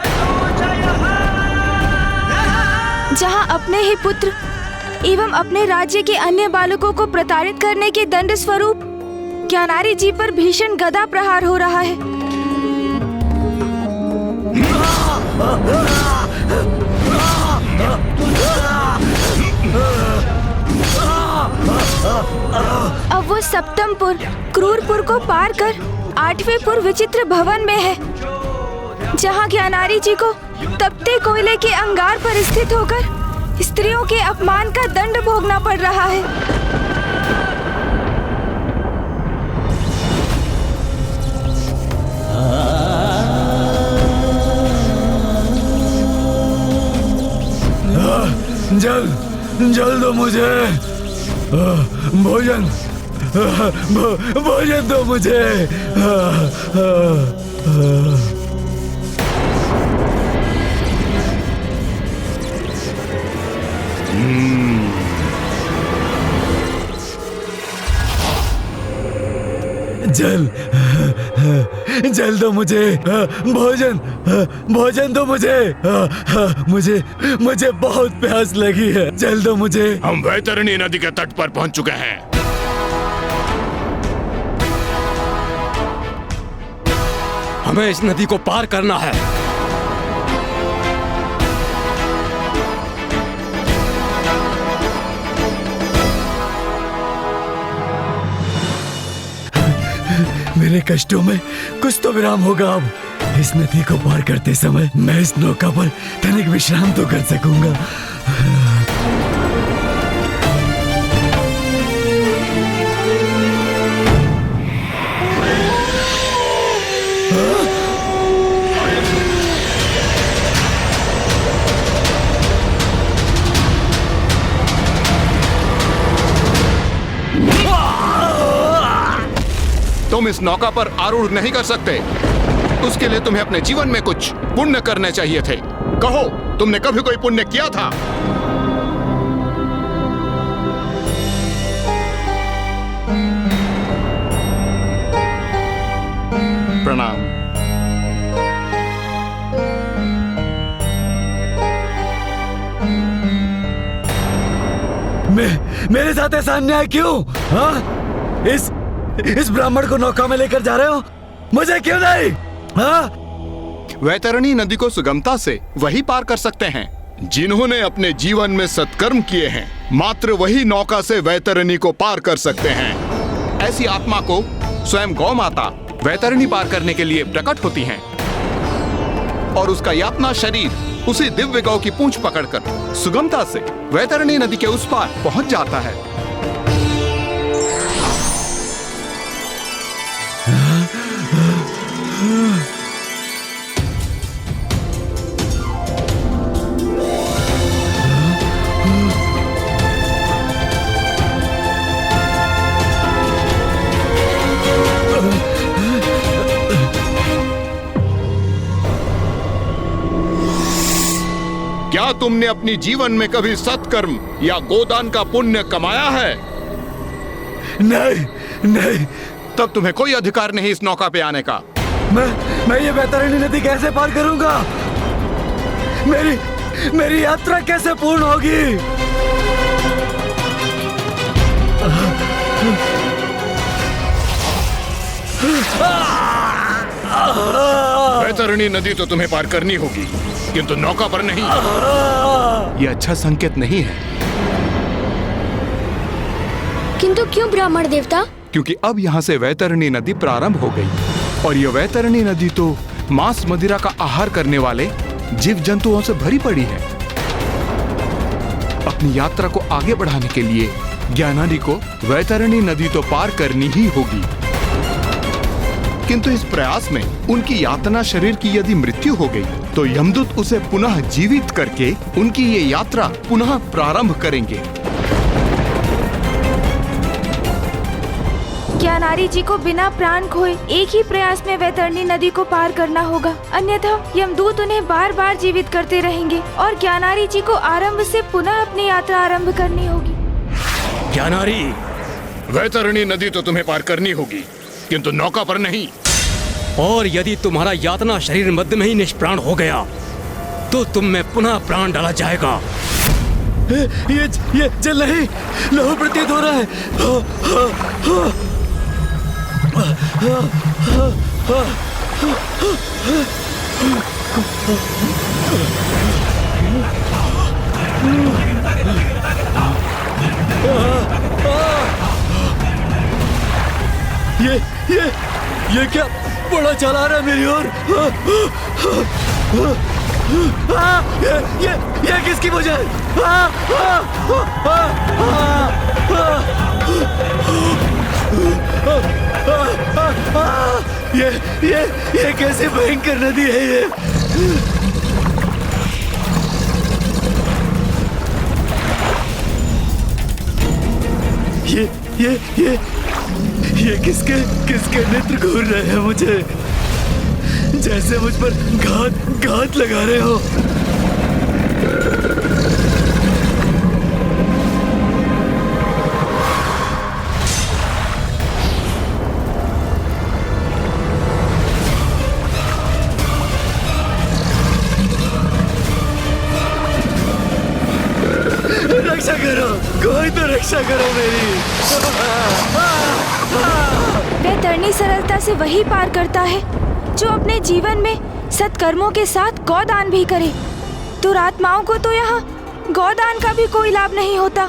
जहां अपने ही पुत्र एवं अपने राज्य के अन्य बालकों को प्रताड़ित करने के दंड स्वरूप ज्ञानारी जी पर भीषण गदा प्रहार हो रहा है। अब वो सप्तमपुर क्रूरपुर को पार कर 8वें पुर विचित्र भवन में है, जहां ज्ञानारी जी को तपते कोयले के अंगार पर स्थित होकर स्त्रियों के अपमान का दंड भोगना पड़ रहा है। जल दो मुझे, भोजन दो मुझे। जल दो मुझे, भोजन दो मुझे, मुझे बहुत प्यास लगी है, जल दो मुझे। हम वैतरणी नदी के तट पर पहुंच चुके हैं। हमें इस नदी को पार करना है। मेरे कष्टों में कुछ तो विराम होगा अब। इस नदी को पार करते समय मैं इस नौका पर तनिक विश्राम तो कर सकूंगा। तुम इस नौका पर आरूढ़ नहीं कर सकते। उसके लिए तुम्हें अपने जीवन में कुछ पुण्य करने चाहिए थे। कहो, तुमने कभी कोई पुण्य किया था? प्रणाम। मेरे साथ ऐसा अन्याय क्यों? हाँ? इस ब्राह्मण को नौका में लेकर जा रहे हो, मुझे क्यों नहीं? हाँ? वैतरणी नदी को सुगमता से वही पार कर सकते हैं जिन्होंने अपने जीवन में सत्कर्म किए हैं। मात्र वही नौका से वैतरणी को पार कर सकते हैं। ऐसी आत्मा को स्वयं गौ माता वैतरणी पार करने के लिए प्रकट होती हैं और उसका यातना शरीर उसी दिव्य गौ की पूंछ पकड़कर सुगमता से वैतरणी नदी के उस पार पहुंच जाता है। क्या तुमने अपनी जीवन में कभी सत्कर्म या गोदान का पुण्य कमाया है? नहीं। तब तुम्हें कोई अधिकार नहीं इस नौका पे आने का। मैं ये वैतरणी नदी कैसे पार करूंगा? मेरी यात्रा कैसे पूर्ण होगी? वैतरणी नदी तो तुम्हें पार करनी होगी, किंतु नौका पर नहीं। यह अच्छा संकेत नहीं है। किंतु क्यों ब्राह्मण देवता? क्योंकि अब यहाँ से वैतरणी नदी प्रारंभ हो गई और यह वैतरणी नदी तो मांस मदिरा का आहार करने वाले जीव जंतुओं से भरी पड़ी है। अपनी यात्रा को आगे बढ़ाने के लिए ज्ञानारी को वैतरणी नदी तो पार करनी ही होगी। किंतु इस प्रयास में उनकी यातना शरीर की यदि मृत्यु हो गई तो यमदूत उसे पुनः जीवित करके उनकी ये यात्रा पुनः प्रारंभ करेंगे। ज्ञानारी जी को बिना प्राण खोए एक ही प्रयास में वैतरणी नदी को पार करना होगा, अन्यथा यमदूत उन्हें बार बार जीवित करते रहेंगे और ज्ञानारी जी को आरंभ से पुनः अपनी यात्रा आरंभ करनी होगी। ज्ञानारी, वैतरणी नदी तो तुम्हें पार करनी होगी, किंतु नौका पर नहीं। और यदि तुम्हारा यातना शरीर मध्य में ही निष्प्राण हो गया तो तुम में पुनः प्राण डाला जाएगा। ये जल नहीं, लहू प्रतीत हो रहा है। ये क्या बड़ा चला रहा है मेरी ओर? ये किसकी वजह है? ये कैसे भयंकर नदी है ये? ये किसके नेत्र घूर रहे हैं मुझे, जैसे मुझ पर घात लगा रहे हो। रक्षा करो, कोई तो रक्षा करो मेरी। वैतरणी सरलता से वही पार करता है जो अपने जीवन में सत्कर्मों के साथ गौदान भी करे। दुरात्माओं को तो यहाँ गौदान का भी कोई लाभ नहीं होता।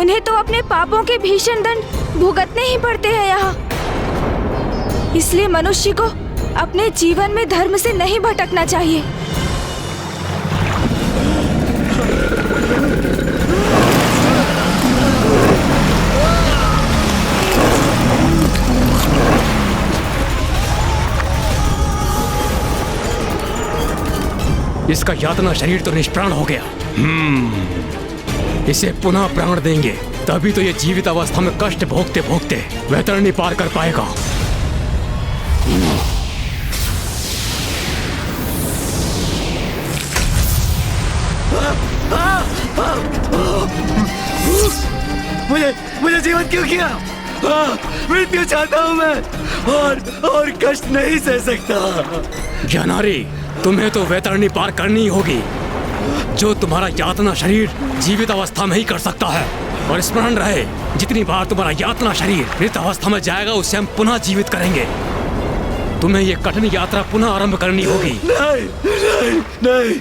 उन्हें तो अपने पापों के भीषण दंड भुगतने ही पड़ते हैं यहाँ। इसलिए मनुष्य को अपने जीवन में धर्म से नहीं भटकना चाहिए। इसका यातना शरीर तो निष्प्राण हो गया। इसे पुनः प्राण देंगे, तभी तो ये जीवित अवस्था में कष्ट भोगते भोगते वैतरणी पार कर पाएगा। मुझे जीवित क्यों किया? मृत्यु चाहता हूँ मैं, और कष्ट नहीं सह सकता। ज्ञानारी, तुम्हें तो वैतरणी पार करनी होगी, जो तुम्हारा यातना शरीर जीवित अवस्था में ही कर सकता है। और स्मरण रहे, जितनी बार तुम्हारा यातना शरीर मृत अवस्था में जाएगा, उससे हम पुनः जीवित करेंगे। तुम्हें ये कठिन यात्रा पुनः आरंभ करनी होगी। नहीं नहीं नहीं।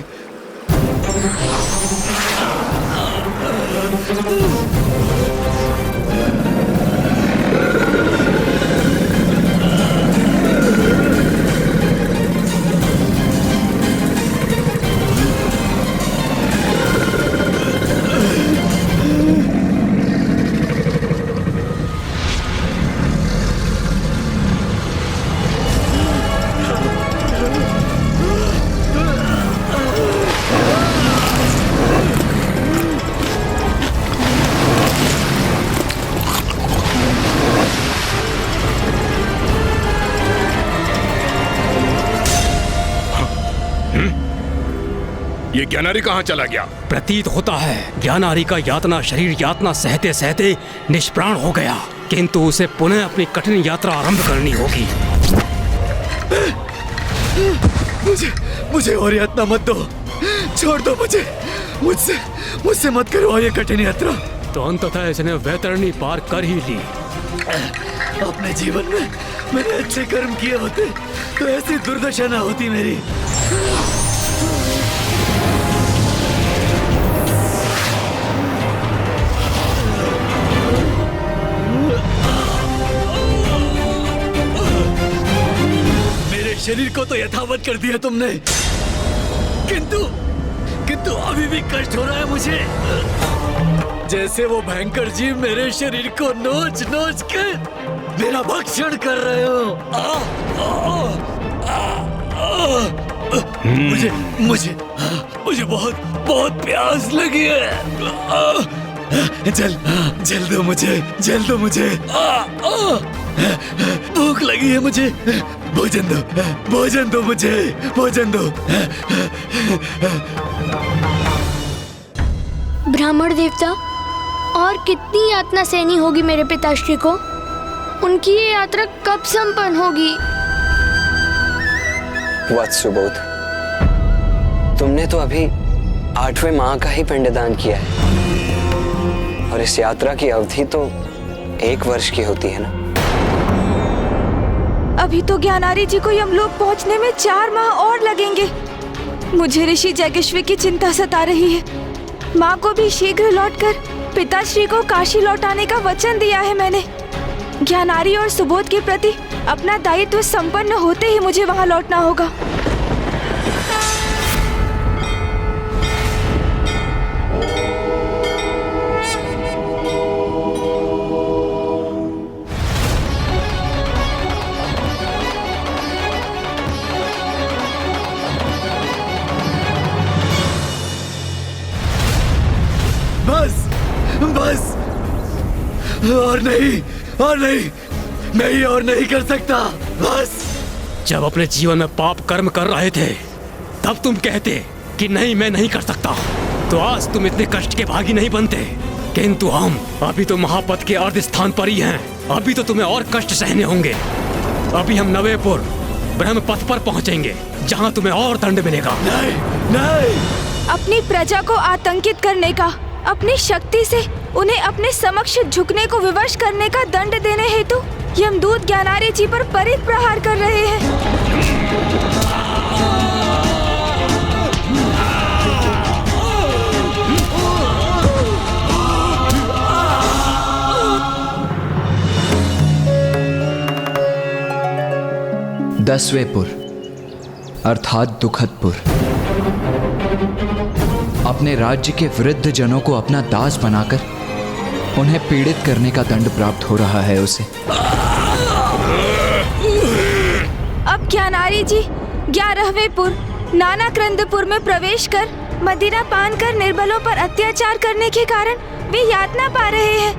ये ज्ञानारी कहाँ चला गया? प्रतीत होता है ज्ञानारी का यातना शरीर यातना सहते सहते निष्प्राण हो गया, किंतु उसे पुनः अपनी कठिन यात्रा आरंभ करनी होगी। मुझे और यातना मत दो, छोड़ दो मुझे, मुझसे मत करो ये कठिन यात्रा। तो अंततः इसने वैतरणी पार कर ही ली। अपने जीवन में मैंने अच्छे कर्म किए होते तो ऐसी दुर्दशा ना होती मेरी। शरीर को तो यथावत कर दिया तुमने, किंतु अभी भी कष्ट हो रहा है मुझे, जैसे वो भयंकर जीव मेरे शरीर को नोच नोच कर मेरा भक्षण कर रहे हो। मुझे बहुत प्यास लगी है। जल दो मुझे, भूख लगी है मुझे, भोजन दो मुझे, भोजन दो। ब्राह्मण देवता, और कितनी यातना सहनी होगी मेरे पिताश्री को? उनकी ये यात्रा कब संपन्न होगी? वत्स सुबोध, तुमने तो अभी 8वें माह का ही पिंडदान किया है, और इस यात्रा की अवधि तो 1 वर्ष की होती है ना। अभी तो ज्ञानारी जी को यमलोक पहुंचने में 4 माह और लगेंगे। मुझे ऋषि जैगेश्वी की चिंता सता रही है। माँ को भी शीघ्र लौटकर पिताश्री को काशी लौटाने का वचन दिया है मैंने। ज्ञानारी और सुबोध के प्रति अपना दायित्व संपन्न होते ही मुझे वहाँ लौटना होगा। बस और नहीं, मैं और नहीं कर सकता। बस। जब अपने जीवन में पाप कर्म कर रहे थे, तब तुम कहते कि नहीं, मैं नहीं कर सकता, तो आज तुम इतने कष्ट के भागी नहीं बनते। किंतु हम अभी तो महापद के अर्ध स्थान पर ही हैं। अभी तो तुम्हें और कष्ट सहने होंगे। अभी हम नवेपुर ब्रह्म पथ पर पहुंचेंगे, जहां तुम्हें और दंड मिलेगा। नहीं। अपनी प्रजा को आतंकित करने का, अपनी शक्ति से उन्हें अपने समक्ष झुकने को विवश करने का दंड देने हेतु यमदूत ज्ञानारी जी पर परित प्रहार कर रहे हैं। दसवेपुर अर्थात दुखदपुर अपने राज्य के वृद्ध जनों को अपना दास बनाकर उन्हें पीड़ित करने का दंड प्राप्त हो रहा है उसे। अब ज्ञानारी जी 11वें नानाक्रंदपुर में प्रवेश कर मदिरा पान कर निर्बलों पर अत्याचार करने के कारण वे यातना पा रहे हैं।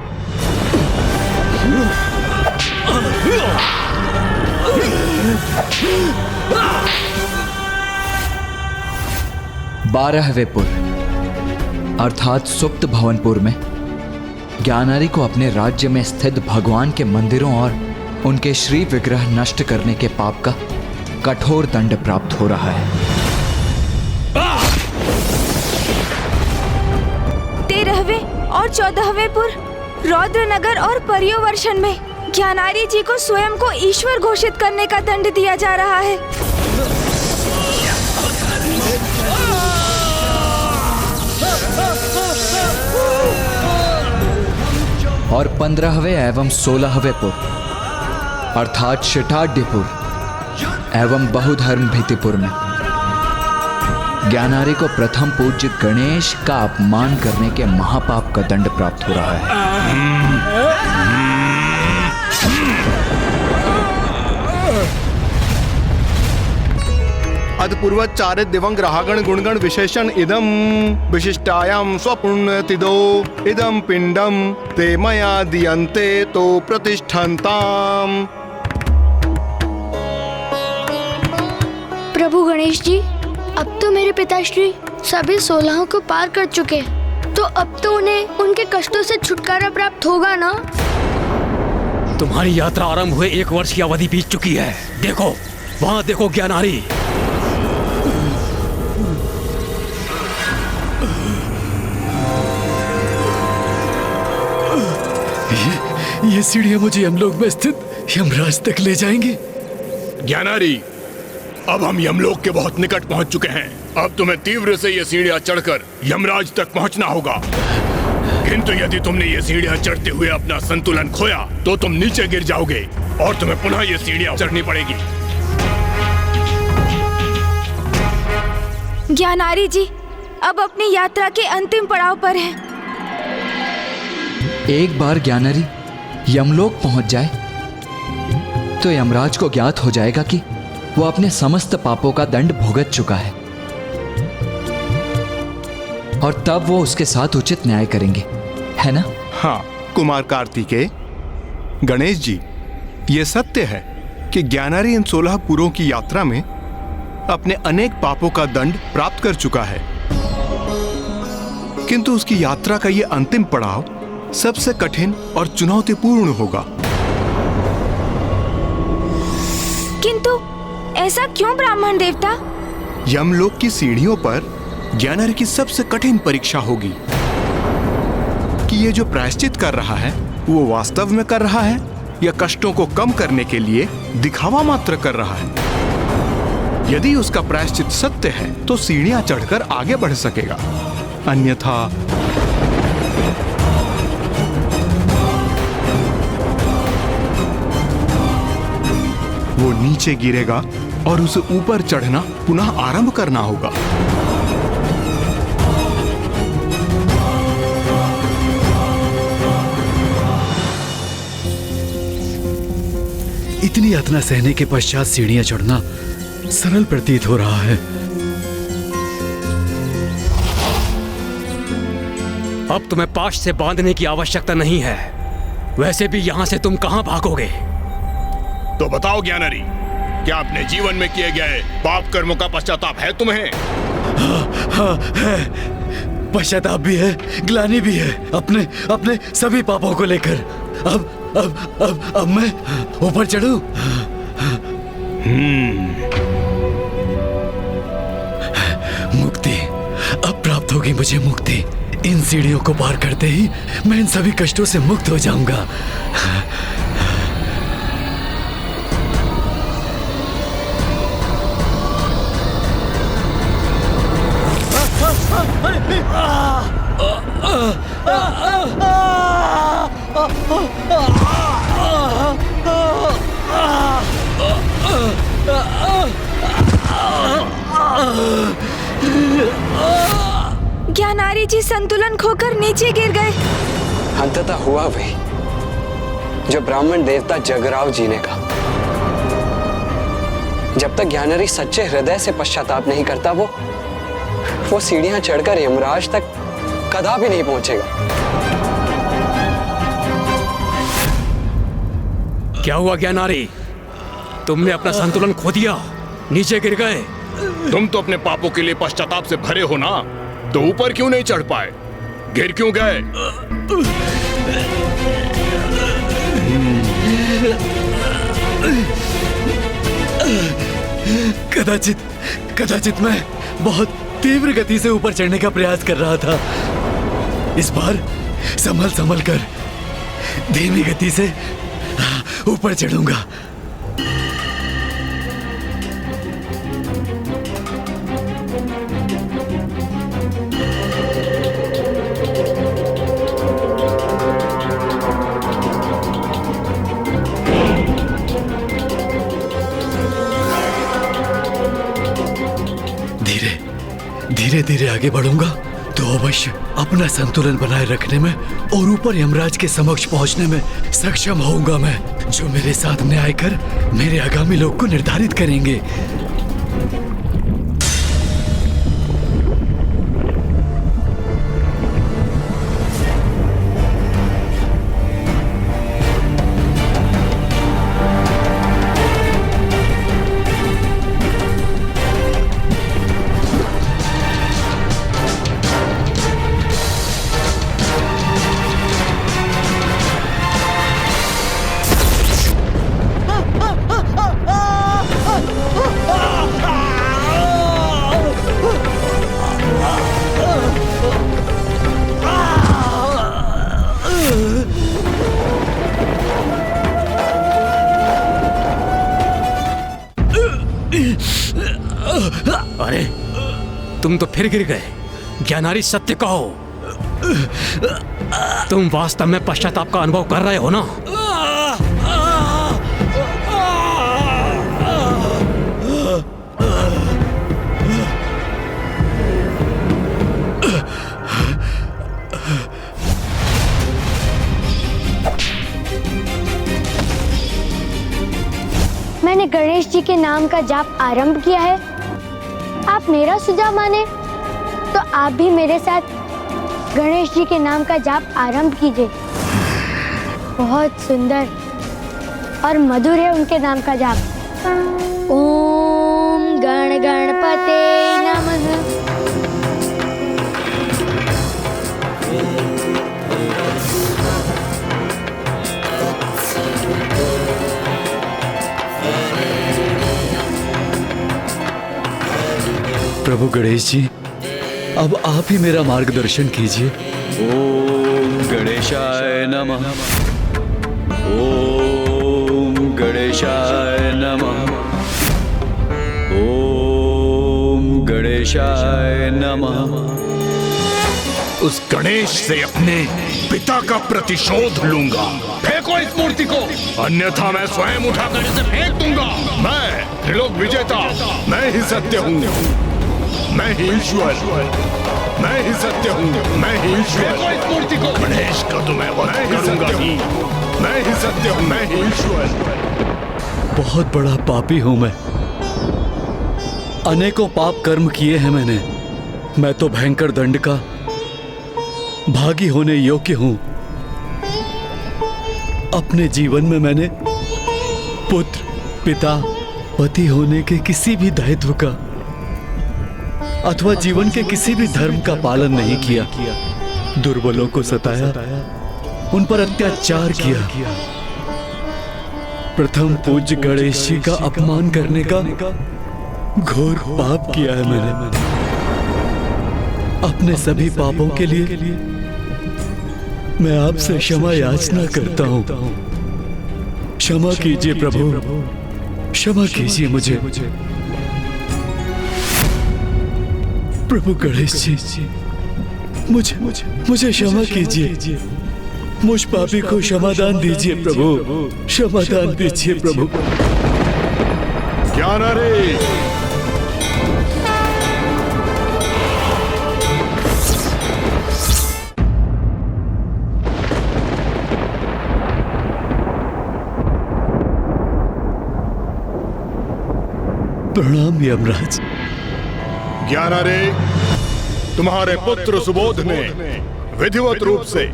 12वें पुर अर्थात सुप्त भवनपुर में ज्ञानारी को अपने राज्य में स्थित भगवान के मंदिरों और उनके श्री विग्रह नष्ट करने के पाप का कठोर दंड प्राप्त हो रहा है। 13वें और 14वें पुर रौद्रनगर और पर्योवर्षण में ज्ञानारी जी को स्वयं को ईश्वर घोषित करने का दंड दिया जा रहा है। और 15वें एवं 16वें पुर अर्थात शिटाढ्यपुर एवं बहुधर्म भीतिपुर में ज्ञानारी को प्रथम पूज्य गणेश का अपमान करने के महापाप का दंड प्राप्त हो रहा है। अदपूर्वचारित दिवंग ग्रहागण गुणगण विशेषण इदम विशिष्टायाम स्वपुण्यतिदो इदम पिंडम ते मया दियन्ते तो प्रतिष्ठन्ताम। प्रभु गणेश जी, अब तो मेरे पिताश्री सभी 16 को पार कर चुके, तो अब तो उन्हें उनके कष्टों से छुटकारा प्राप्त होगा ना? तुम्हारी यात्रा आरंभ हुए 1 वर्ष की अवधि बीत चुकी है। देखो, वहाँ देखो ज्ञानारी। ये सीढ़ियां मुझे यमलोक में स्थित यमराज तक ले जाएंगी। ज्ञानारी, अब हम यमलोक के बहुत निकट पहुंच चुके हैं। अब तुम्हें तीव्र से ये सीढ़ियां चढ़कर यमराज तक पहुंचना होगा। किंतु यदि तुमने ये सीढ़ियां चढ़ते हुए अपना संतुलन खोया तो तुम नीचे गिर जाओगे और तुम्हें पुनः ये सीढ़ियां चढ़नी पड़ेगी। ज्ञानारी जी अब अपनी यात्रा के अंतिम पड़ाव पर हैं। एक बार ज्ञानारी यमलोक पहुंच जाए तो यमराज को ज्ञात हो जाएगा कि वो अपने समस्त पापों का दंड भुगत चुका है और तब वो उसके साथ उचित न्याय करेंगे, है ना? हाँ कुमार कार्तिकेय, गणेश जी, ये सत्य है कि ज्ञानारी इन 16 पुरों की यात्रा में अपने अनेक पापों का दंड प्राप्त कर चुका है, किंतु उसकी यात्रा का ये अंतिम पड़ाव सबसे कठिन और चुनौतीपूर्ण होगा। किंतु ऐसा क्यों ब्राह्मण देवता? यमलोक की सीढ़ियों पर ज्ञानारी की सबसे कठिन परीक्षा होगी कि ये जो प्रायश्चित कर रहा है वो वास्तव में कर रहा है या कष्टों को कम करने के लिए दिखावा मात्र कर रहा है। यदि उसका प्रायश्चित सत्य है तो सीढ़ियां चढ़कर आगे बढ़ सकेगा, अन्यथा वो नीचे गिरेगा और उसे ऊपर चढ़ना पुनः आरंभ करना होगा। इतनी यातना सहने के पश्चात सीढ़ियां चढ़ना सरल प्रतीत हो रहा है। अब तुम्हें पाश से बांधने की आवश्यकता नहीं है। वैसे भी यहाँ से तुम कहाँ भागोगे? तो बताओ ज्ञानारी, क्या अपने जीवन में किए गए पाप कर्मों का पश्चाताप है तुम्हें? हाँ है, पश्चाताप भी है, ग्लानि भी है अपने अपने सभी पापों को लेकर। अब मैं ऊपर चढ़ूं? मुक्ति अब प्राप्त होगी मुझे, मुक्ति। इन सीढ़ियों को पार करते ही मैं इन सभी कष्टों से मुक्त हो जाऊंगा। ज्ञानारी जी संतुलन खोकर नीचे गिर गए। अंततः हुआ वही जो ब्राह्मण देवता जगराव जी ने कहा। जब तक ज्ञानारी सच्चे हृदय से पश्चाताप नहीं करता वो सीढ़ियां चढ़कर यमराज तक कदापि नहीं पहुंचेगा। क्या हुआ ज्ञानारी? तुमने अपना संतुलन खो दिया, नीचे गिर गए। तुम तो अपने पापों के लिए पश्चाताप से भरे हो ना, तो ऊपर क्यों नहीं चढ़ पाए? गिर क्यों गए? कदाचित मैं बहुत तीव्र गति से ऊपर चढ़ने का प्रयास कर रहा था। इस बार संभल कर धीमी गति से ऊपर चढ़ूंगा। धीरे धीरे आगे बढ़ूंगा तो अवश्य अपना संतुलन बनाए रखने में और ऊपर यमराज के समक्ष पहुंचने में सक्षम होऊंगा मैं, जो मेरे साथ न्याय कर मेरे आगामी लोक को निर्धारित करेंगे। अरे तुम तो फिर गिर गए। ज्ञानारी सत्य कहो, तुम वास्तव में पश्चाताप का अनुभव कर रहे हो ना? मैंने गणेश जी के नाम का जाप आरंभ किया है। आप मेरा सुझाव माने तो आप भी मेरे साथ गणेश जी के नाम का जाप आरंभ कीजिए। बहुत सुंदर और मधुर है उनके नाम का जाप। ओम गण गणपते नमः। प्रभु गणेश जी, अब आप ही मेरा मार्गदर्शन कीजिए। ओम गणेशाय नमः। ओम गणेशाय नमः। ओम गणेशाय नमः। उस गणेश से अपने पिता का प्रतिशोध लूंगा। फेंको इस मूर्ति को, अन्यथा मैं स्वयं उठाकर इसे फेंक दूंगा। मैं त्रिलोक विजेता, मैं ही सत्य हूँ, मैं ही ईश्वर, मैं ही सत्य हूँ, मैं ही ईश्वर। फेंको इस मूर्ति को। गणेश का तो मैं वध करूंगा ही, मैं ही सत्य हूँ, मैं ही ईश्वर। बहुत बड़ा पापी हूं मैं। अनेकों पाप कर्म किए हैं मैंने। मैं तो भयंकर दंड का भागी होने योग्य हूं। अपने जीवन में मैंने पुत्र, पिता, पति होने के किसी भी दायित्व का अथवा जीवन के किसी भी धर्म का पालन नहीं किया। दुर्बलों को सताया, उन पर अत्याचार किया। प्रथम पूज्य गणेश जी का अपमान करने का घोर पाप किया है मैंने। अपने सभी पापों के लिए मैं आपसे क्षमा याचना करता हूं। क्षमा कीजिए प्रभु, क्षमा कीजिए मुझे। प्रभु गणेश जी, मुझे क्षमा कीजिए। मुझ पापी को क्षमादान दीजिए प्रभु, क्षमादान दीजिए प्रभु। ज्ञानारी, प्रणाम यमराज। ज्ञानारे, तुम्हारे पुत्र सुबोध ने विधिवत रूप से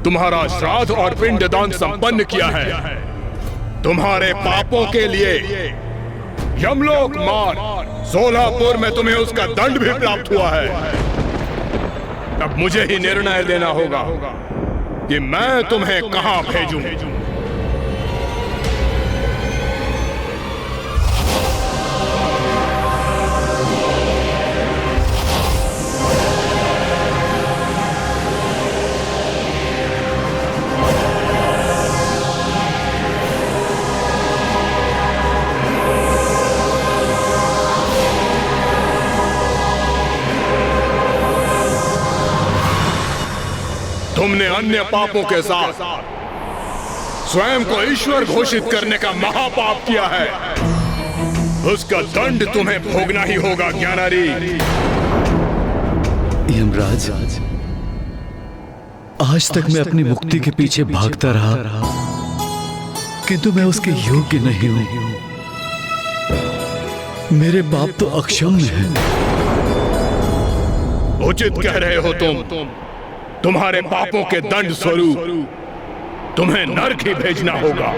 तुम्हारा श्राद्ध और पिंडदान संपन्न किया है। तुम्हारे पापों के लिए यमलोक मार्ग सोलापुर में तुम्हें उसका दंड भी प्राप्त हुआ है। अब मुझे ही निर्णय लेना होगा कि मैं तुम्हें कहां भेजूं। तुमने अन्य पापों के साथ स्वयं को ईश्वर घोषित करने का महापाप किया है। उसका दंड तुम्हें भोगना ही होगा ज्ञानारी। यमराज, आज तक मैं अपनी मुक्ति के पीछे भागता रहा, किंतु मैं उसके योग्य नहीं हूं। मेरे पाप तो अक्षम्य हैं। उचित कह रहे हो तुम। तुम्हारे पापों के दंड स्वरूप तुम्हें नरक ही भेजना होगा।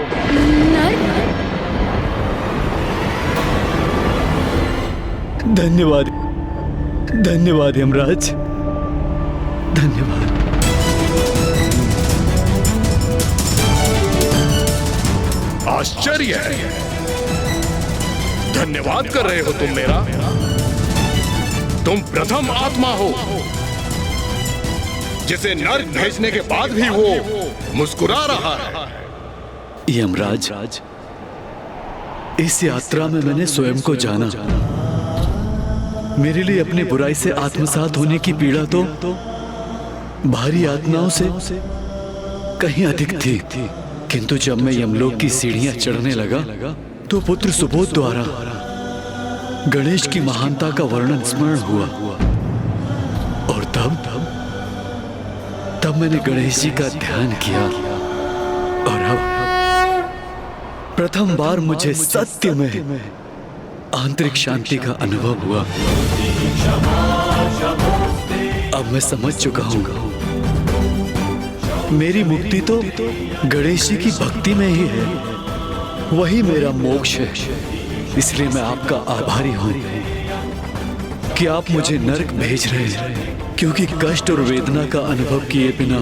धन्यवाद, धन्यवाद यमराज, धन्यवाद। आश्चर्य है, धन्यवाद कर रहे हो तुम मेरा। तुम प्रथम आत्मा हो जिसे नर्क भेजने के बाद भी वो मुस्कुरा रहा है। यमराज, इस यात्रा में मैंने स्वयं को जाना। मेरे लिए अपनी बुराई से आत्मसात होने की पीड़ा तो भारी आत्माओं से कहीं अधिक थी। किंतु जब मैं यमलोक की सीढ़ियां चढ़ने लगा तो पुत्र सुबोध द्वारा गणेश की महानता का वर्णन स्मरण हुआ। और तब मैंने गणेश जी का ध्यान किया और अब प्रथम बार मुझे सत्य में आंतरिक शांति का अनुभव हुआ। अब मैं समझ चुका हूं, मेरी मुक्ति तो गणेश जी की भक्ति में ही है। वही मेरा मोक्ष है। इसलिए मैं आपका आभारी हूं कि आप मुझे नरक भेज रहे हैं, क्योंकि कष्ट और वेदना का अनुभव किए बिना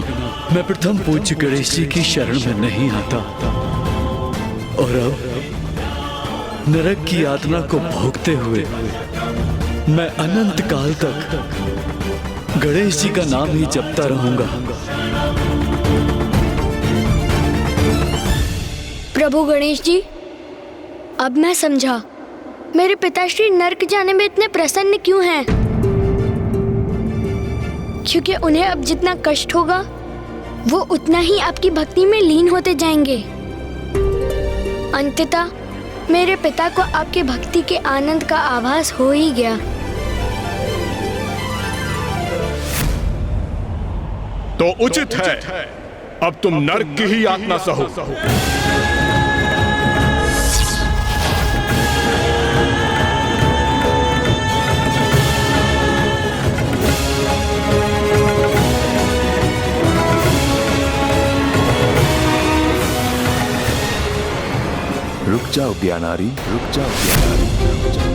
मैं प्रथम पूज्य गणेश जी की शरण में नहीं आता। और अब नरक की यातना को भोगते हुए मैं अनंत काल तक गणेश जी का नाम ही जपता रहूंगा। प्रभु गणेश जी, अब मैं समझा मेरे पिताश्री नर्क जाने में इतने प्रसन्न क्यों हैं। क्योंकि उन्हें अब जितना कष्ट होगा वो उतना ही आपकी भक्ति में लीन होते जाएंगे। अंततः मेरे पिता को आपकी भक्ति के आनंद का आभास हो ही गया। तो उचित है, अब तुम नरक की ही यातना सहो। रुक जाओ ज्ञानारी, रुक जाओ ज्ञानारी, रुक जाओ।